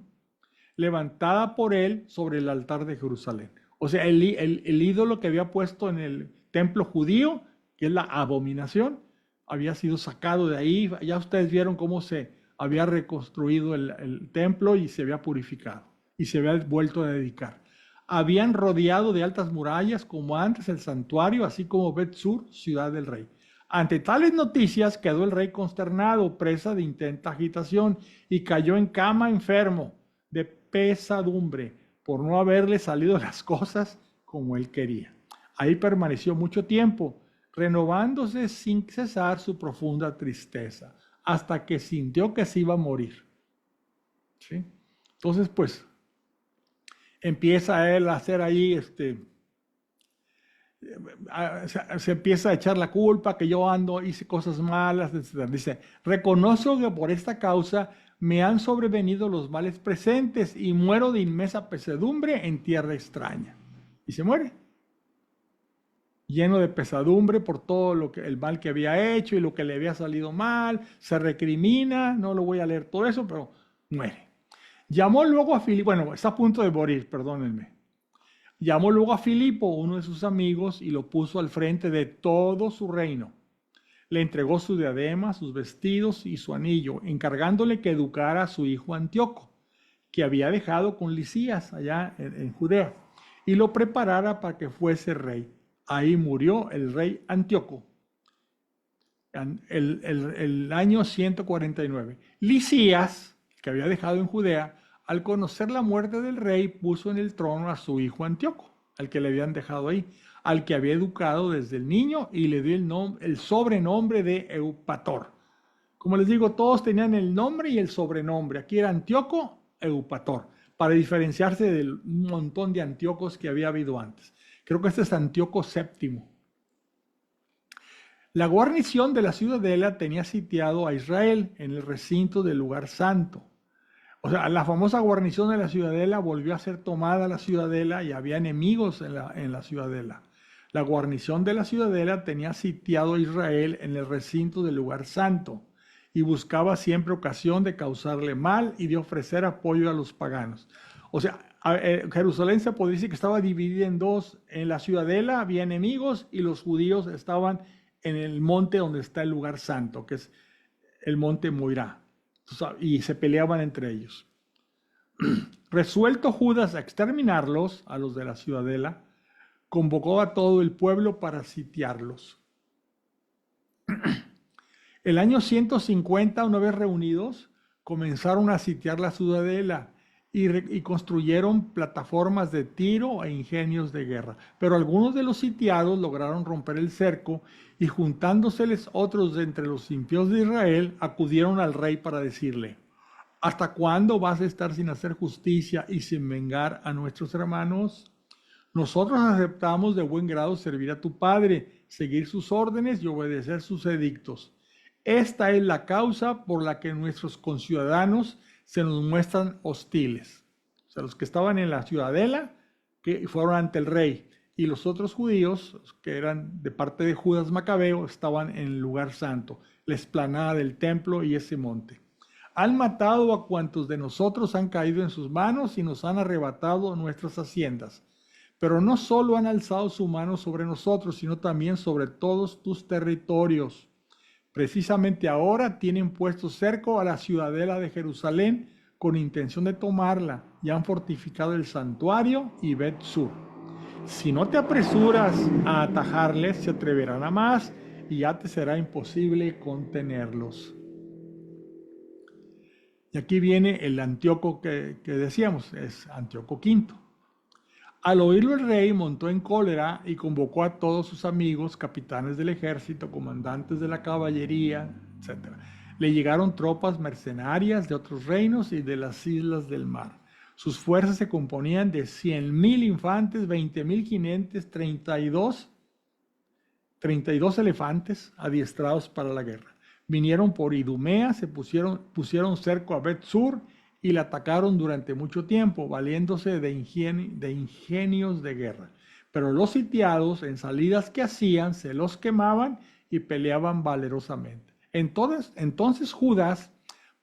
levantada por él sobre el altar de Jerusalén. O sea, el ídolo que había puesto en el templo judío, que es la abominación, había sido sacado de ahí. Ya ustedes vieron cómo se había reconstruido el templo y se había purificado y se había vuelto a dedicar. Habían rodeado de altas murallas como antes el santuario, así como Bet-Sur, ciudad del rey. Ante tales noticias quedó el rey consternado, presa de intensa agitación, y cayó en cama enfermo de pesadumbre por no haberle salido las cosas como él quería. Ahí permaneció mucho tiempo, renovándose sin cesar su profunda tristeza, hasta que sintió que se iba a morir. ¿Sí? Entonces, pues, empieza él a hacer ahí, se empieza a echar la culpa que yo hice cosas malas, etc. Dice, reconozco que por esta causa me han sobrevenido los males presentes y muero de inmensa pesadumbre en tierra extraña. Y se muere, lleno de pesadumbre por todo el mal que había hecho y lo que le había salido mal. Se recrimina, no lo voy a leer todo eso, pero muere. Llamó luego a Filipo, bueno, está a punto de morir, perdónenme. Llamó luego a Filipo, uno de sus amigos, y lo puso al frente de todo su reino. Le entregó su diadema, sus vestidos y su anillo, encargándole que educara a su hijo Antíoco, que había dejado con Lisías allá en Judea, y lo preparara para que fuese rey. Ahí murió el rey Antíoco, el año 149. Lisías, que había dejado en Judea, al conocer la muerte del rey, puso en el trono a su hijo Antíoco, al que le habían dejado ahí, al que había educado desde el niño, y le dio el sobrenombre de Eupator. Como les digo, todos tenían el nombre y el sobrenombre. Aquí era Antíoco Eupator, para diferenciarse del montón de Antíocos que había habido antes. Creo que este es Antíoco VII. La guarnición de la ciudadela tenía sitiado a Israel en el recinto del lugar santo. O sea, la famosa guarnición de la ciudadela volvió a ser tomada la ciudadela y había enemigos en la ciudadela. La guarnición de la ciudadela tenía sitiado a Israel en el recinto del lugar santo y buscaba siempre ocasión de causarle mal y de ofrecer apoyo a los paganos. O sea, Jerusalén se podría decir que estaba dividida en dos. En la ciudadela había enemigos y los judíos estaban en el monte donde está el lugar santo, que es el monte Moirá. Y se peleaban entre ellos. Resuelto Judas a exterminarlos, a los de la ciudadela, convocó a todo el pueblo para sitiarlos. El año 150, una vez reunidos, comenzaron a sitiar la ciudadela y construyeron plataformas de tiro e ingenios de guerra. Pero algunos de los sitiados lograron romper el cerco y juntándoseles otros de entre los impíos de Israel, acudieron al rey para decirle: ¿hasta cuándo vas a estar sin hacer justicia y sin vengar a nuestros hermanos? Nosotros aceptamos de buen grado servir a tu padre, seguir sus órdenes y obedecer sus edictos. Esta es la causa por la que nuestros conciudadanos se nos muestran hostiles. O sea, los que estaban en la ciudadela, que fueron ante el rey, y los otros judíos, que eran de parte de Judas Macabeo, estaban en el lugar santo, la explanada del templo y ese monte. Han matado a cuantos de nosotros han caído en sus manos y nos han arrebatado nuestras haciendas. Pero no solo han alzado su mano sobre nosotros, sino también sobre todos tus territorios. Precisamente ahora tienen puesto cerco a la ciudadela de Jerusalén con intención de tomarla y han fortificado el santuario y Bet-Sur. Si no te apresuras a atajarles, se atreverán a más y ya te será imposible contenerlos. Y aquí viene el Antíoco que decíamos, es Antíoco V. Al oírlo el rey montó en cólera y convocó a todos sus amigos, capitanes del ejército, comandantes de la caballería, etc. Le llegaron tropas mercenarias de otros reinos y de las islas del mar. Sus fuerzas se componían de 100,000 infantes, 20,000 jinetes, 32 elefantes adiestrados para la guerra. Vinieron por Idumea, se pusieron cerco a Bet-Sur y la atacaron durante mucho tiempo, valiéndose de ingenios de guerra. Pero los sitiados, en salidas que hacían, se los quemaban y peleaban valerosamente. Entonces Judas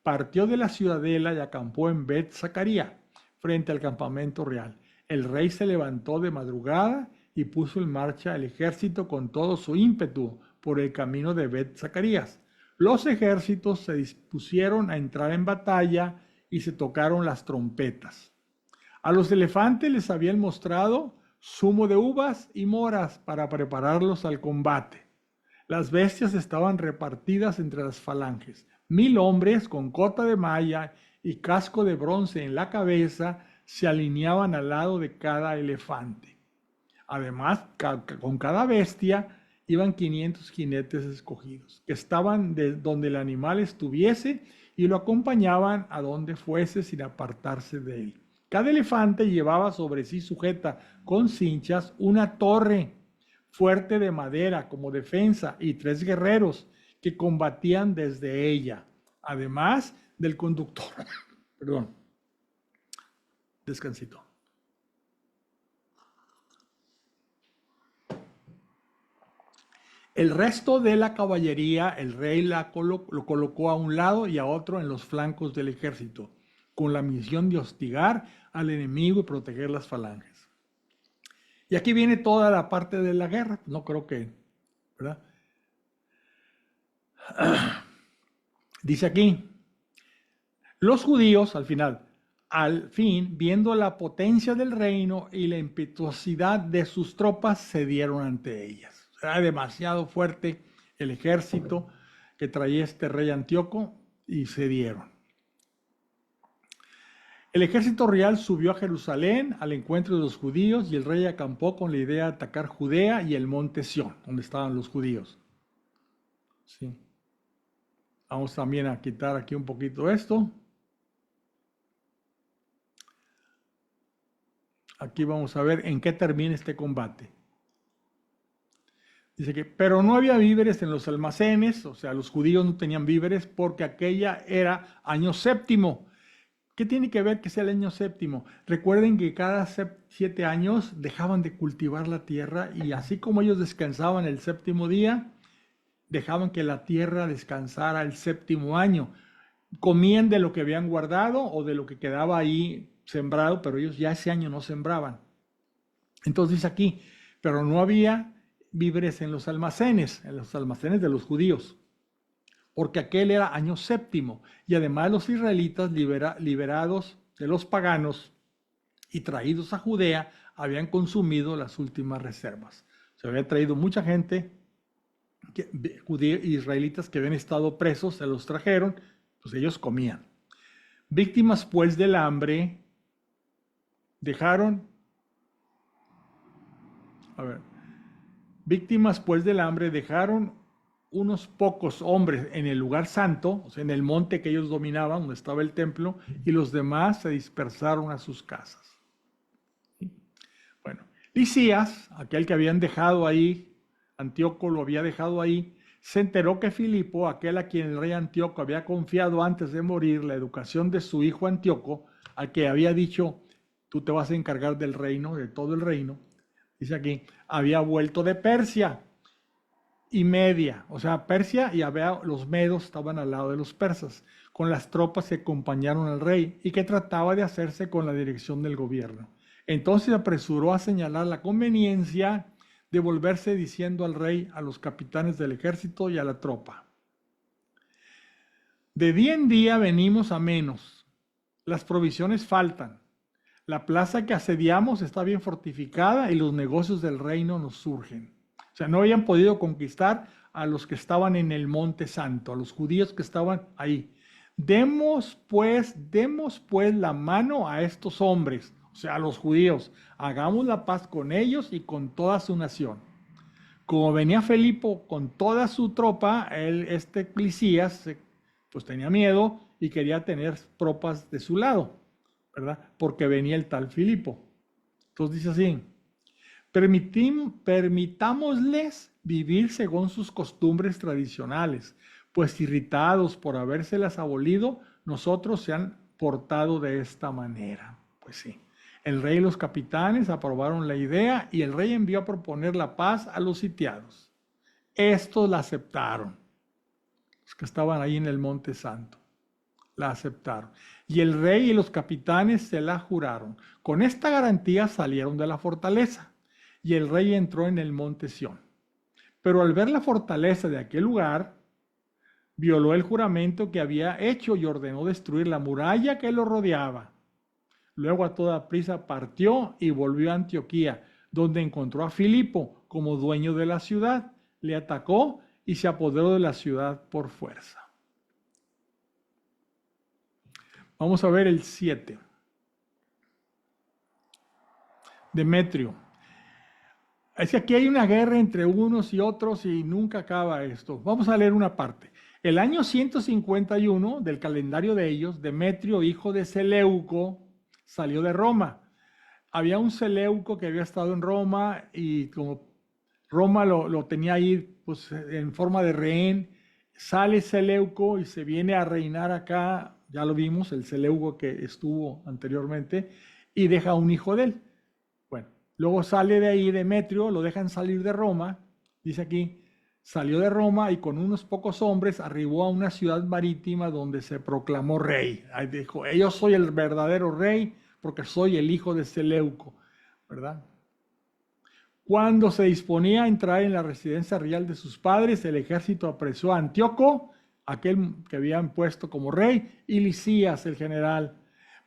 partió de la ciudadela y acampó en Bet-Zacaría, frente al campamento real. El rey se levantó de madrugada y puso en marcha el ejército con todo su ímpetu por el camino de Bet-Zacarías. Los ejércitos se dispusieron a entrar en batalla y se tocaron las trompetas. A los elefantes les habían mostrado zumo de uvas y moras para prepararlos al combate. Las bestias estaban repartidas entre las falanges. 1,000 hombres con cota de malla y casco de bronce en la cabeza se alineaban al lado de cada elefante. Además, con cada bestia iban 500 jinetes escogidos, que estaban de donde el animal estuviese y lo acompañaban a donde fuese sin apartarse de él. Cada elefante llevaba sobre sí sujeta con cinchas una torre fuerte de madera como defensa y 3 guerreros que combatían desde ella, además del conductor. Perdón. Descansito. El resto de la caballería, el rey lo colocó a un lado y a otro en los flancos del ejército, con la misión de hostigar al enemigo y proteger las falanges. Y aquí viene toda la parte de la guerra, no creo que, ¿verdad? Dice aquí, los judíos al fin, viendo la potencia del reino y la impetuosidad de sus tropas, cedieron ante ellas. Era demasiado fuerte el ejército que traía este rey Antíoco y cedieron. El ejército real subió a Jerusalén al encuentro de los judíos y el rey acampó con la idea de atacar Judea y el monte Sión, donde estaban los judíos. Sí. Vamos también a quitar aquí un poquito esto. Aquí vamos a ver en qué termina este combate. Dice que, pero no había víveres en los almacenes, o sea, los judíos no tenían víveres porque aquella era año séptimo. ¿Qué tiene que ver que sea el año séptimo? Recuerden que cada 7 años dejaban de cultivar la tierra y así como ellos descansaban el séptimo día, dejaban que la tierra descansara el séptimo año. Comían de lo que habían guardado o de lo que quedaba ahí sembrado, pero ellos ya ese año no sembraban. Entonces dice aquí, pero no había víveres en los almacenes de los judíos, porque aquel era año séptimo, y además los israelitas liberados de los paganos y traídos a Judea habían consumido las últimas reservas. Se había traído mucha gente, israelitas que habían estado presos, se los trajeron, pues ellos comían. Víctimas pues del hambre, Dejaron, víctimas pues del hambre, dejaron unos pocos hombres en el lugar santo, o sea, en el monte que ellos dominaban, donde estaba el templo, y los demás se dispersaron a sus casas. Bueno, Lisías, aquel que habían dejado ahí, Antíoco lo había dejado ahí, se enteró que Filipo, aquel a quien el rey Antíoco había confiado antes de morir la educación de su hijo Antíoco, al que había dicho, tú te vas a encargar del reino, de todo el reino, dice aquí, había vuelto de Persia y Media, o sea, Persia y los medos estaban al lado de los persas, con las tropas que acompañaron al rey y que trataba de hacerse con la dirección del gobierno. Entonces apresuró a señalar la conveniencia de volverse diciendo al rey, a los capitanes del ejército y a la tropa. De día en día venimos a menos, las provisiones faltan, la plaza que asediamos está bien fortificada y los negocios del reino nos surgen. O sea, no habían podido conquistar a los que estaban en el Monte Santo, a los judíos que estaban ahí. Demos pues la mano a estos hombres, o sea, a los judíos. Hagamos la paz con ellos y con toda su nación. Como venía Filipo con toda su tropa, Lisías, pues tenía miedo y quería tener tropas de su lado, ¿verdad? Porque venía el tal Filipo. Entonces dice así, permitámosles vivir según sus costumbres tradicionales, pues irritados por habérselas abolido, nosotros se han portado de esta manera. Pues sí, el rey y los capitanes aprobaron la idea y el rey envió a proponer la paz a los sitiados. Estos la aceptaron, los que estaban ahí en el Monte Santo. La aceptaron. Y el rey y los capitanes se la juraron. Con esta garantía salieron de la fortaleza y el rey entró en el monte Sión. Pero al ver la fortaleza de aquel lugar, violó el juramento que había hecho y ordenó destruir la muralla que lo rodeaba. Luego a toda prisa partió y volvió a Antioquía, donde encontró a Filipo como dueño de la ciudad. Le atacó y se apoderó de la ciudad por fuerza. Vamos a ver el 7. Demetrio. Es que aquí hay una guerra entre unos y otros y nunca acaba esto. Vamos a leer una parte. El año 151 del calendario de ellos, Demetrio, hijo de Seleuco, salió de Roma. Había un Seleuco que había estado en Roma y como Roma lo tenía ahí pues, en forma de rehén, sale Seleuco y se viene a reinar acá. Ya lo vimos, el Seleuco que estuvo anteriormente, y deja un hijo de él. Bueno, luego sale de ahí Demetrio, lo dejan salir de Roma, dice aquí, salió de Roma y con unos pocos hombres arribó a una ciudad marítima donde se proclamó rey. Ahí dijo, yo soy el verdadero rey porque soy el hijo de Seleuco, ¿verdad? Cuando se disponía a entrar en la residencia real de sus padres, el ejército apresó a Antíoco, aquel que habían puesto como rey, y Lisías, el general,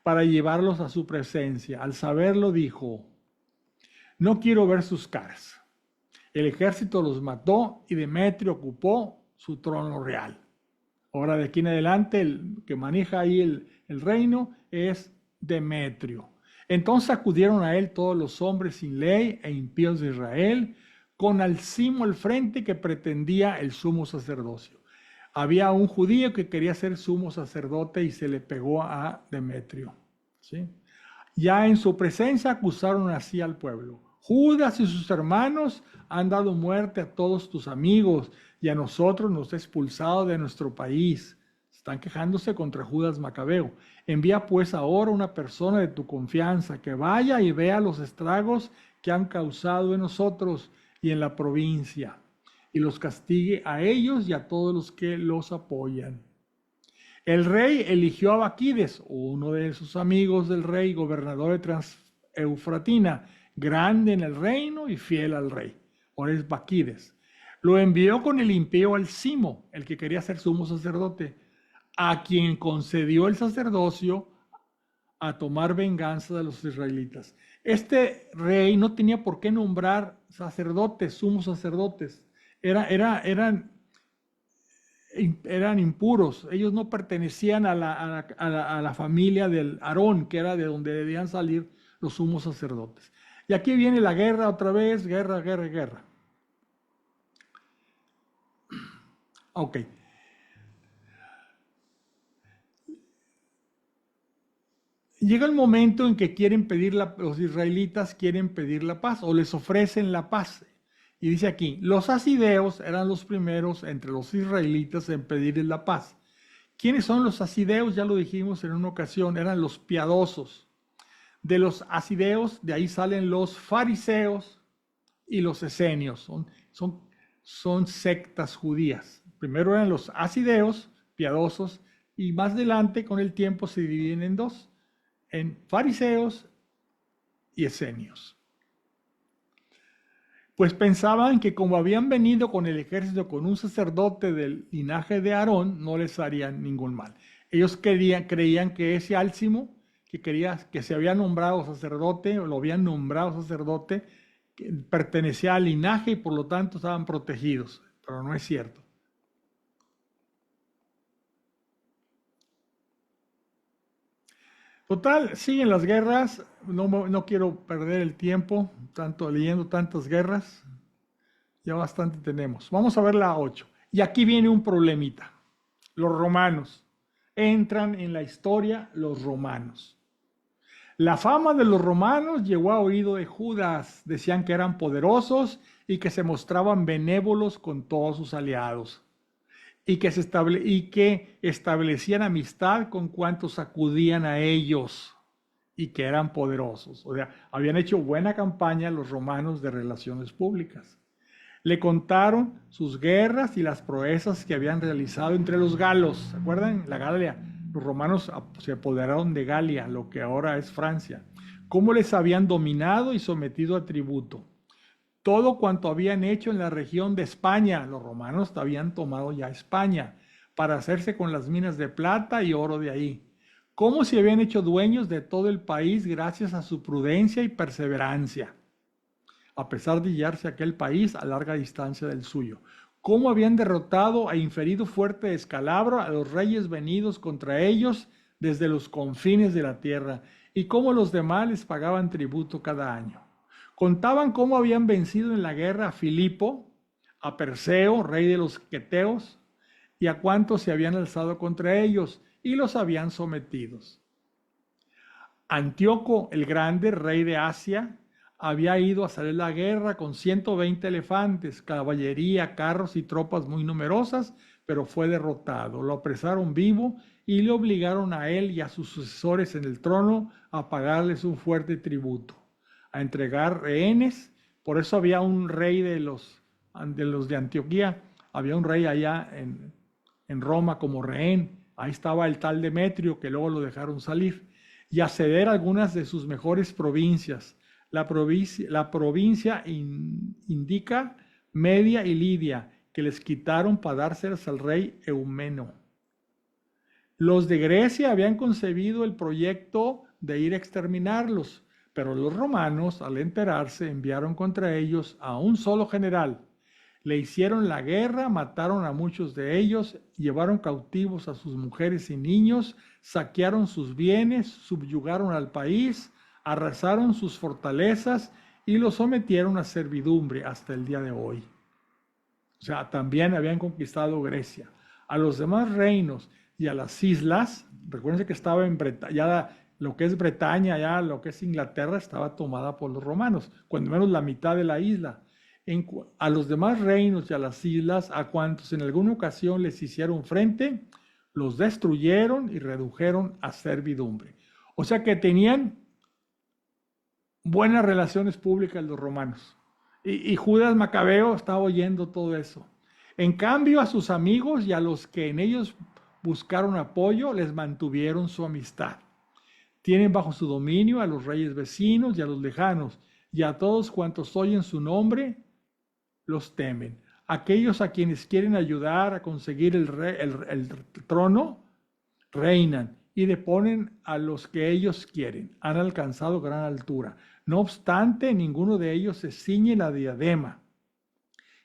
para llevarlos a su presencia. Al saberlo dijo, no quiero ver sus caras. El ejército los mató y Demetrio ocupó su trono real. Ahora de aquí en adelante el que maneja ahí el reino es Demetrio. Entonces acudieron a él todos los hombres sin ley e impíos de Israel, con Alcimo al frente que pretendía el sumo sacerdocio. Había un judío que quería ser sumo sacerdote y se le pegó a Demetrio. ¿Sí? Ya en su presencia acusaron así al pueblo. Judas y sus hermanos han dado muerte a todos tus amigos y a nosotros nos ha expulsado de nuestro país. Están quejándose contra Judas Macabeo. Envía pues ahora una persona de tu confianza que vaya y vea los estragos que han causado en nosotros y en la provincia, y los castigue a ellos y a todos los que los apoyan. El rey eligió a Baquides, uno de sus amigos del rey, gobernador de Transeufratina, grande en el reino y fiel al rey. Ahora es Baquides. Lo envió con el impío Alcimo, el que quería ser sumo sacerdote, a quien concedió el sacerdocio a tomar venganza de los israelitas. Este rey no tenía por qué nombrar sacerdotes, sumos sacerdotes. Eran impuros. Ellos no pertenecían a la familia del Aarón, que era de donde debían salir los sumos sacerdotes. Y aquí viene la guerra otra vez, guerra, guerra, guerra. Ok. Llega el momento en que los israelitas quieren pedir la paz o les ofrecen la paz. Y dice aquí, los asideos eran los primeros entre los israelitas en pedirles la paz. ¿Quiénes son los asideos? Ya lo dijimos en una ocasión, eran los piadosos. De los asideos, de ahí salen los fariseos y los esenios. Son sectas judías. Primero eran los asideos, piadosos, y más adelante con el tiempo se dividen en dos, en fariseos y esenios. Pues pensaban que como habían venido con el ejército con un sacerdote del linaje de Aarón, no les harían ningún mal. Ellos creían que ese Álcimo, que se había nombrado sacerdote, o lo habían nombrado sacerdote, que pertenecía al linaje y por lo tanto estaban protegidos, pero no es cierto. Total, siguen las guerras, no quiero perder el tiempo leyendo tantas guerras, ya bastante tenemos. Vamos a ver la 8. Y aquí viene un problemita. Los romanos, entran en la historia los romanos. La fama de los romanos llegó a oído de Judas, decían que eran poderosos y que se mostraban benévolos con todos sus aliados. Y que establecían amistad con cuantos acudían a ellos y que eran poderosos. O sea, habían hecho buena campaña los romanos de relaciones públicas. Le contaron sus guerras y las proezas que habían realizado entre los galos. ¿Se acuerdan? La Galia. Los romanos se apoderaron de Galia, lo que ahora es Francia. Cómo les habían dominado y sometido a tributo. Todo cuanto habían hecho en la región de España, los romanos habían tomado ya España para hacerse con las minas de plata y oro de ahí. Cómo se habían hecho dueños de todo el país gracias a su prudencia y perseverancia, a pesar de hallarse aquel país a larga distancia del suyo. Cómo habían derrotado e inferido fuerte descalabro a los reyes venidos contra ellos desde los confines de la tierra, y cómo los demás les pagaban tributo cada año. Contaban cómo habían vencido en la guerra a Filipo, a Perseo, rey de los queteos, y a cuántos se habían alzado contra ellos y los habían sometidos. Antíoco el Grande, rey de Asia, había ido a salir a la guerra con 120 elefantes, caballería, carros y tropas muy numerosas, pero fue derrotado. Lo apresaron vivo y le obligaron a él y a sus sucesores en el trono a pagarles un fuerte tributo, a entregar rehenes. Por eso había un rey de los de Antioquía, había un rey allá en Roma como rehén. Ahí estaba el tal Demetrio, que luego lo dejaron salir, y a ceder algunas de sus mejores provincias. La provincia Indica, Media y Lidia, que les quitaron para dárselas al rey Eumeno. Los de Grecia habían concebido el proyecto de ir a exterminarlos, pero los romanos, al enterarse, enviaron contra ellos a un solo general. Le hicieron la guerra, mataron a muchos de ellos, llevaron cautivos a sus mujeres y niños, saquearon sus bienes, subyugaron al país, arrasaron sus fortalezas y los sometieron a servidumbre hasta el día de hoy. O sea, también habían conquistado Grecia. A los demás reinos y a las islas, recuérdense que estaba en Bretaña, ya lo que es Bretaña, ya lo que es Inglaterra, estaba tomada por los romanos, cuando menos la mitad de la isla. A los demás reinos y a las islas, a cuantos en alguna ocasión les hicieron frente, los destruyeron y redujeron a servidumbre. O sea que tenían buenas relaciones públicas los romanos. Y Judas Macabeo estaba oyendo todo eso. En cambio, a sus amigos y a los que en ellos buscaron apoyo, les mantuvieron su amistad. Tienen bajo su dominio a los reyes vecinos y a los lejanos, y a todos cuantos oyen su nombre, los temen. Aquellos a quienes quieren ayudar a conseguir el trono, reinan y deponen a los que ellos quieren. Han alcanzado gran altura. No obstante, ninguno de ellos se ciñe la diadema,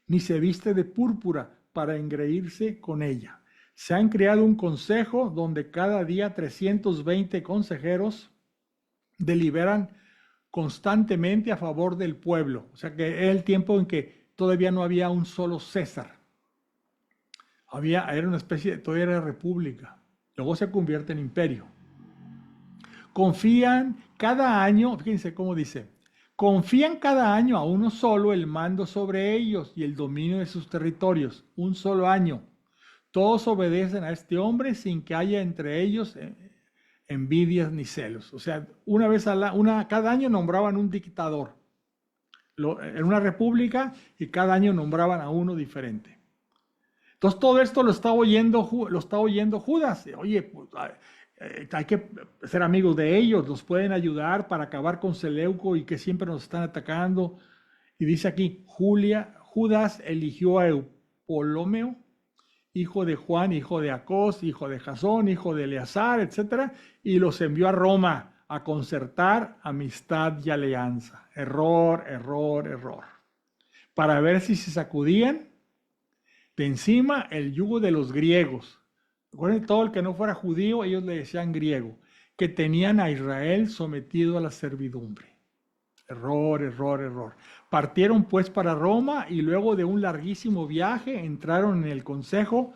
ni se viste de púrpura para engreírse con ella. Se han creado un consejo donde cada día 320 consejeros deliberan constantemente a favor del pueblo. O sea que era el tiempo en que todavía no había un solo César. Era una especie, todavía era república. Luego se convierte en imperio. Confían cada año, fíjense cómo dice, confían cada año a uno solo el mando sobre ellos y el dominio de sus territorios. Un solo año. Todos obedecen a este hombre sin que haya entre ellos envidias ni celos. O sea, cada año nombraban un dictador. En una república y cada año nombraban a uno diferente. Entonces todo esto lo está oyendo Judas. Oye, pues, hay que ser amigos de ellos, nos pueden ayudar para acabar con Seleuco y que siempre nos están atacando. Y dice aquí, Judas eligió a Eupolomeo, hijo de Juan, hijo de Acós, hijo de Jasón, hijo de Eleazar, etc. Y los envió a Roma a concertar amistad y alianza. Error, error, error. Para ver si se sacudían de encima el yugo de los griegos. Recuerden, todo el que no fuera judío, ellos le decían griego, que tenían a Israel sometido a la servidumbre. Error, error, error. Partieron pues para Roma y luego de un larguísimo viaje entraron en el consejo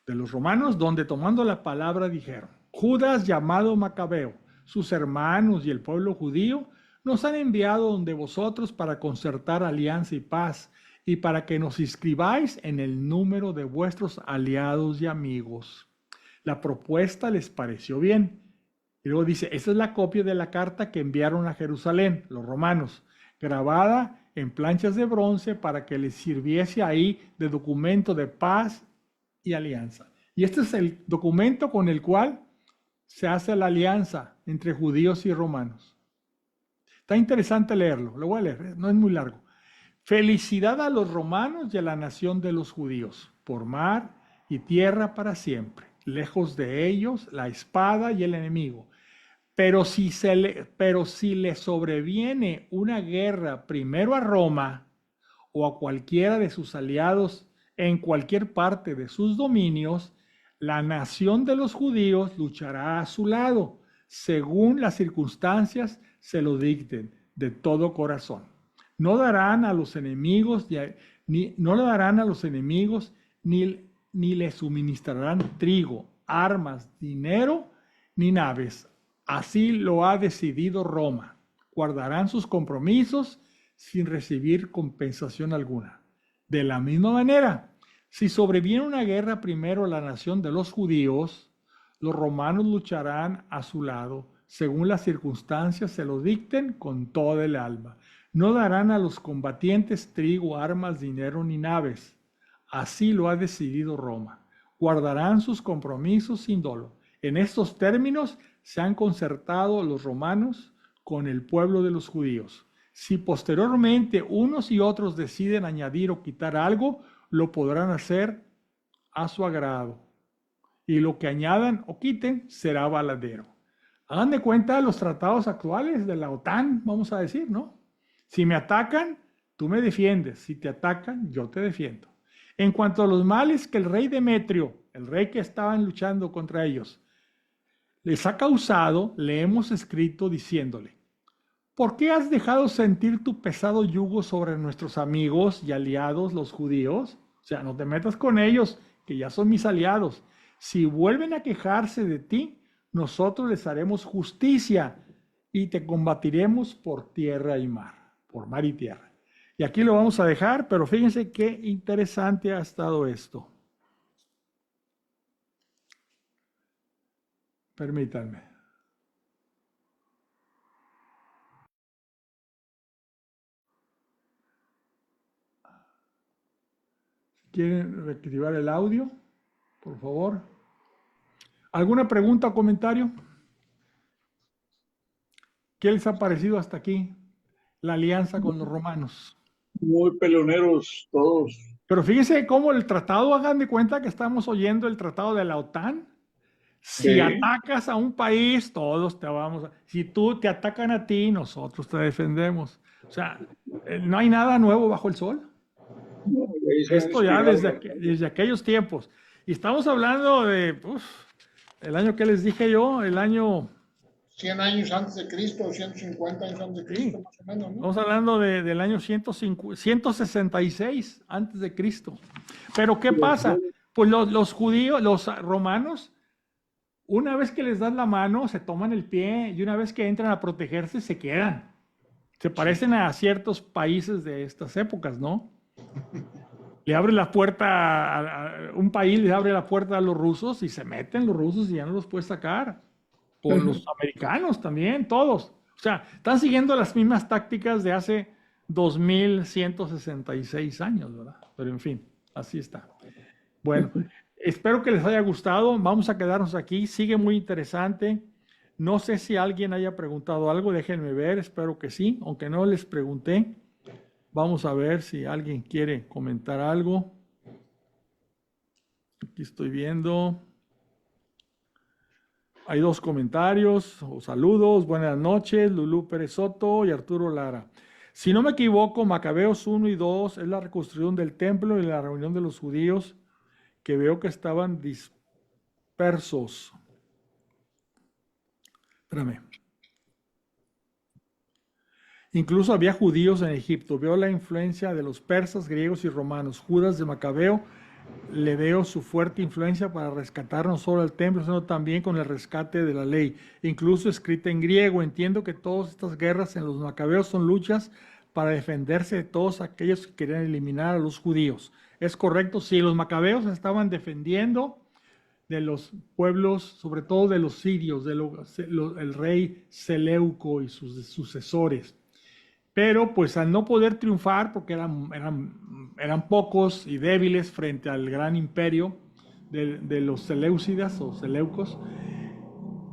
de los romanos, donde tomando la palabra dijeron: Judas, llamado Macabeo, sus hermanos y el pueblo judío nos han enviado donde vosotros para concertar alianza y paz, y para que nos inscribáis en el número de vuestros aliados y amigos. La propuesta les pareció bien. Y luego dice, esta es la copia de la carta que enviaron a Jerusalén, los romanos, grabada en planchas de bronce para que les sirviese ahí de documento de paz y alianza. Y este es el documento con el cual se hace la alianza entre judíos y romanos. Está interesante leerlo, lo voy a leer, no es muy largo. Felicidad a los romanos y a la nación de los judíos, por mar y tierra para siempre. Lejos de ellos la espada y el enemigo. Pero si le sobreviene una guerra primero a Roma o a cualquiera de sus aliados en cualquier parte de sus dominios, la nación de los judíos luchará a su lado, según las circunstancias se lo dicten, de todo corazón. No darán a los enemigos, ni les suministrarán trigo, armas, dinero, ni naves. Así lo ha decidido Roma. Guardarán sus compromisos sin recibir compensación alguna. De la misma manera, si sobreviene una guerra primero a la nación de los judíos, los romanos lucharán a su lado, según las circunstancias se lo dicten con toda el alma. No darán a los combatientes trigo, armas, dinero ni naves. Así lo ha decidido Roma. Guardarán sus compromisos sin dolo. En estos términos se han concertado los romanos con el pueblo de los judíos. Si posteriormente unos y otros deciden añadir o quitar algo, lo podrán hacer a su agrado. Y lo que añadan o quiten será valedero. Hagan de cuenta los tratados actuales de la OTAN, vamos a decir, ¿no? Si me atacan, tú me defiendes. Si te atacan, yo te defiendo. En cuanto a los males que el rey Demetrio, el rey que estaban luchando contra ellos, les ha causado, le hemos escrito diciéndole: ¿por qué has dejado sentir tu pesado yugo sobre nuestros amigos y aliados los judíos? O sea, no te metas con ellos, que ya son mis aliados. Si vuelven a quejarse de ti, nosotros les haremos justicia y te combatiremos por tierra y mar. Por mar y tierra. Y aquí lo vamos a dejar, pero fíjense qué interesante ha estado esto. Permítanme. ¿Quieren reactivar el audio? Por favor. ¿Alguna pregunta o comentario? ¿Qué les ha parecido hasta aquí la alianza con los romanos? Muy peleoneros todos. Pero fíjense cómo el tratado, hagan de cuenta que estamos oyendo el tratado de la OTAN. Si Sí. atacas a un país, todos te vamos a... Si tú te atacan a ti, nosotros te defendemos. O sea, no hay nada nuevo bajo el sol. No, y ahí se han Esto ya inspirado. desde aquellos tiempos. Y estamos hablando de, el año que les dije yo, el año 100 años antes de Cristo, 150 años antes de Cristo, Sí. más o menos, ¿no? Estamos hablando del año 166 antes de Cristo. Pero ¿qué pasa? Pues los judíos, los romanos, una vez que les dan la mano, se toman el pie y una vez que entran a protegerse, se quedan. Se parecen a ciertos países de estas épocas, ¿no? Le abre la puerta, un país le abre la puerta a los rusos y se meten los rusos y ya no los puede sacar. O los americanos también, todos. O sea, están siguiendo las mismas tácticas de hace 2166 años, ¿verdad? Pero en fin, así está. Bueno, espero que les haya gustado. Vamos a quedarnos aquí. Sigue muy interesante. No sé si alguien haya preguntado algo. Déjenme ver. Espero que sí. Aunque no les pregunté. Vamos a ver si alguien quiere comentar algo. Aquí estoy viendo. Hay dos comentarios o saludos. Buenas noches, Lulú Pérez Soto y Arturo Lara. Si no me equivoco, Macabeos 1 y 2 es la reconstrucción del templo y la reunión de los judíos que veo que estaban dispersos. Espérame. Incluso había judíos en Egipto. Veo la influencia de los persas, griegos y romanos. Judas de Macabeo, le veo su fuerte influencia para rescatar no solo el templo, sino también con el rescate de la ley, incluso escrita en griego. Entiendo que todas estas guerras en los macabeos son luchas para defenderse de todos aquellos que querían eliminar a los judíos. ¿Es correcto? Sí, los macabeos estaban defendiendo de los pueblos, sobre todo de los sirios, el rey Seleuco y sus sucesores. Pero pues al no poder triunfar, porque eran pocos y débiles frente al gran imperio de los Seleucidas o Seleucos,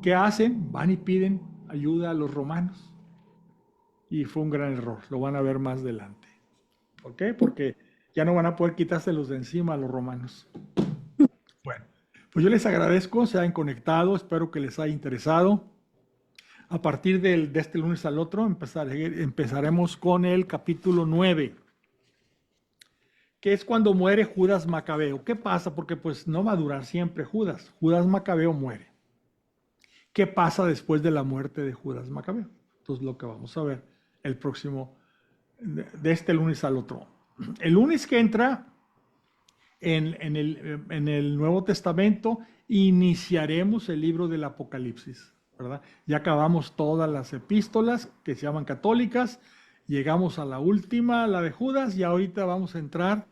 ¿qué hacen? Van y piden ayuda a los romanos. Y fue un gran error, lo van a ver más adelante. ¿Por qué? Porque ya no van a poder quitárselos de encima a los romanos. Bueno, pues yo les agradezco, se hayan conectado, espero que les haya interesado. A partir de este lunes al otro empezaremos con el capítulo 9, que es cuando muere Judas Macabeo. ¿Qué pasa? Porque pues no va a durar siempre Judas. Judas Macabeo muere. ¿Qué pasa después de la muerte de Judas Macabeo? Entonces lo que vamos a ver el próximo, de este lunes al otro. El lunes que entra en el Nuevo Testamento iniciaremos el libro del Apocalipsis. ¿Verdad? Ya acabamos todas las epístolas que se llaman católicas, llegamos a la última, la de Judas, y ahorita vamos a entrar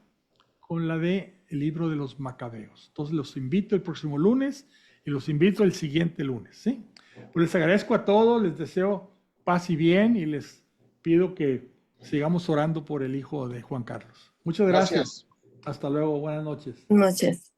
con la del libro de los Macabeos. Entonces los invito el próximo lunes y los invito el siguiente lunes, ¿sí? Pues les agradezco a todos, les deseo paz y bien y les pido que sigamos orando por el hijo de Juan Carlos. Muchas gracias. Hasta luego, buenas noches. Noches.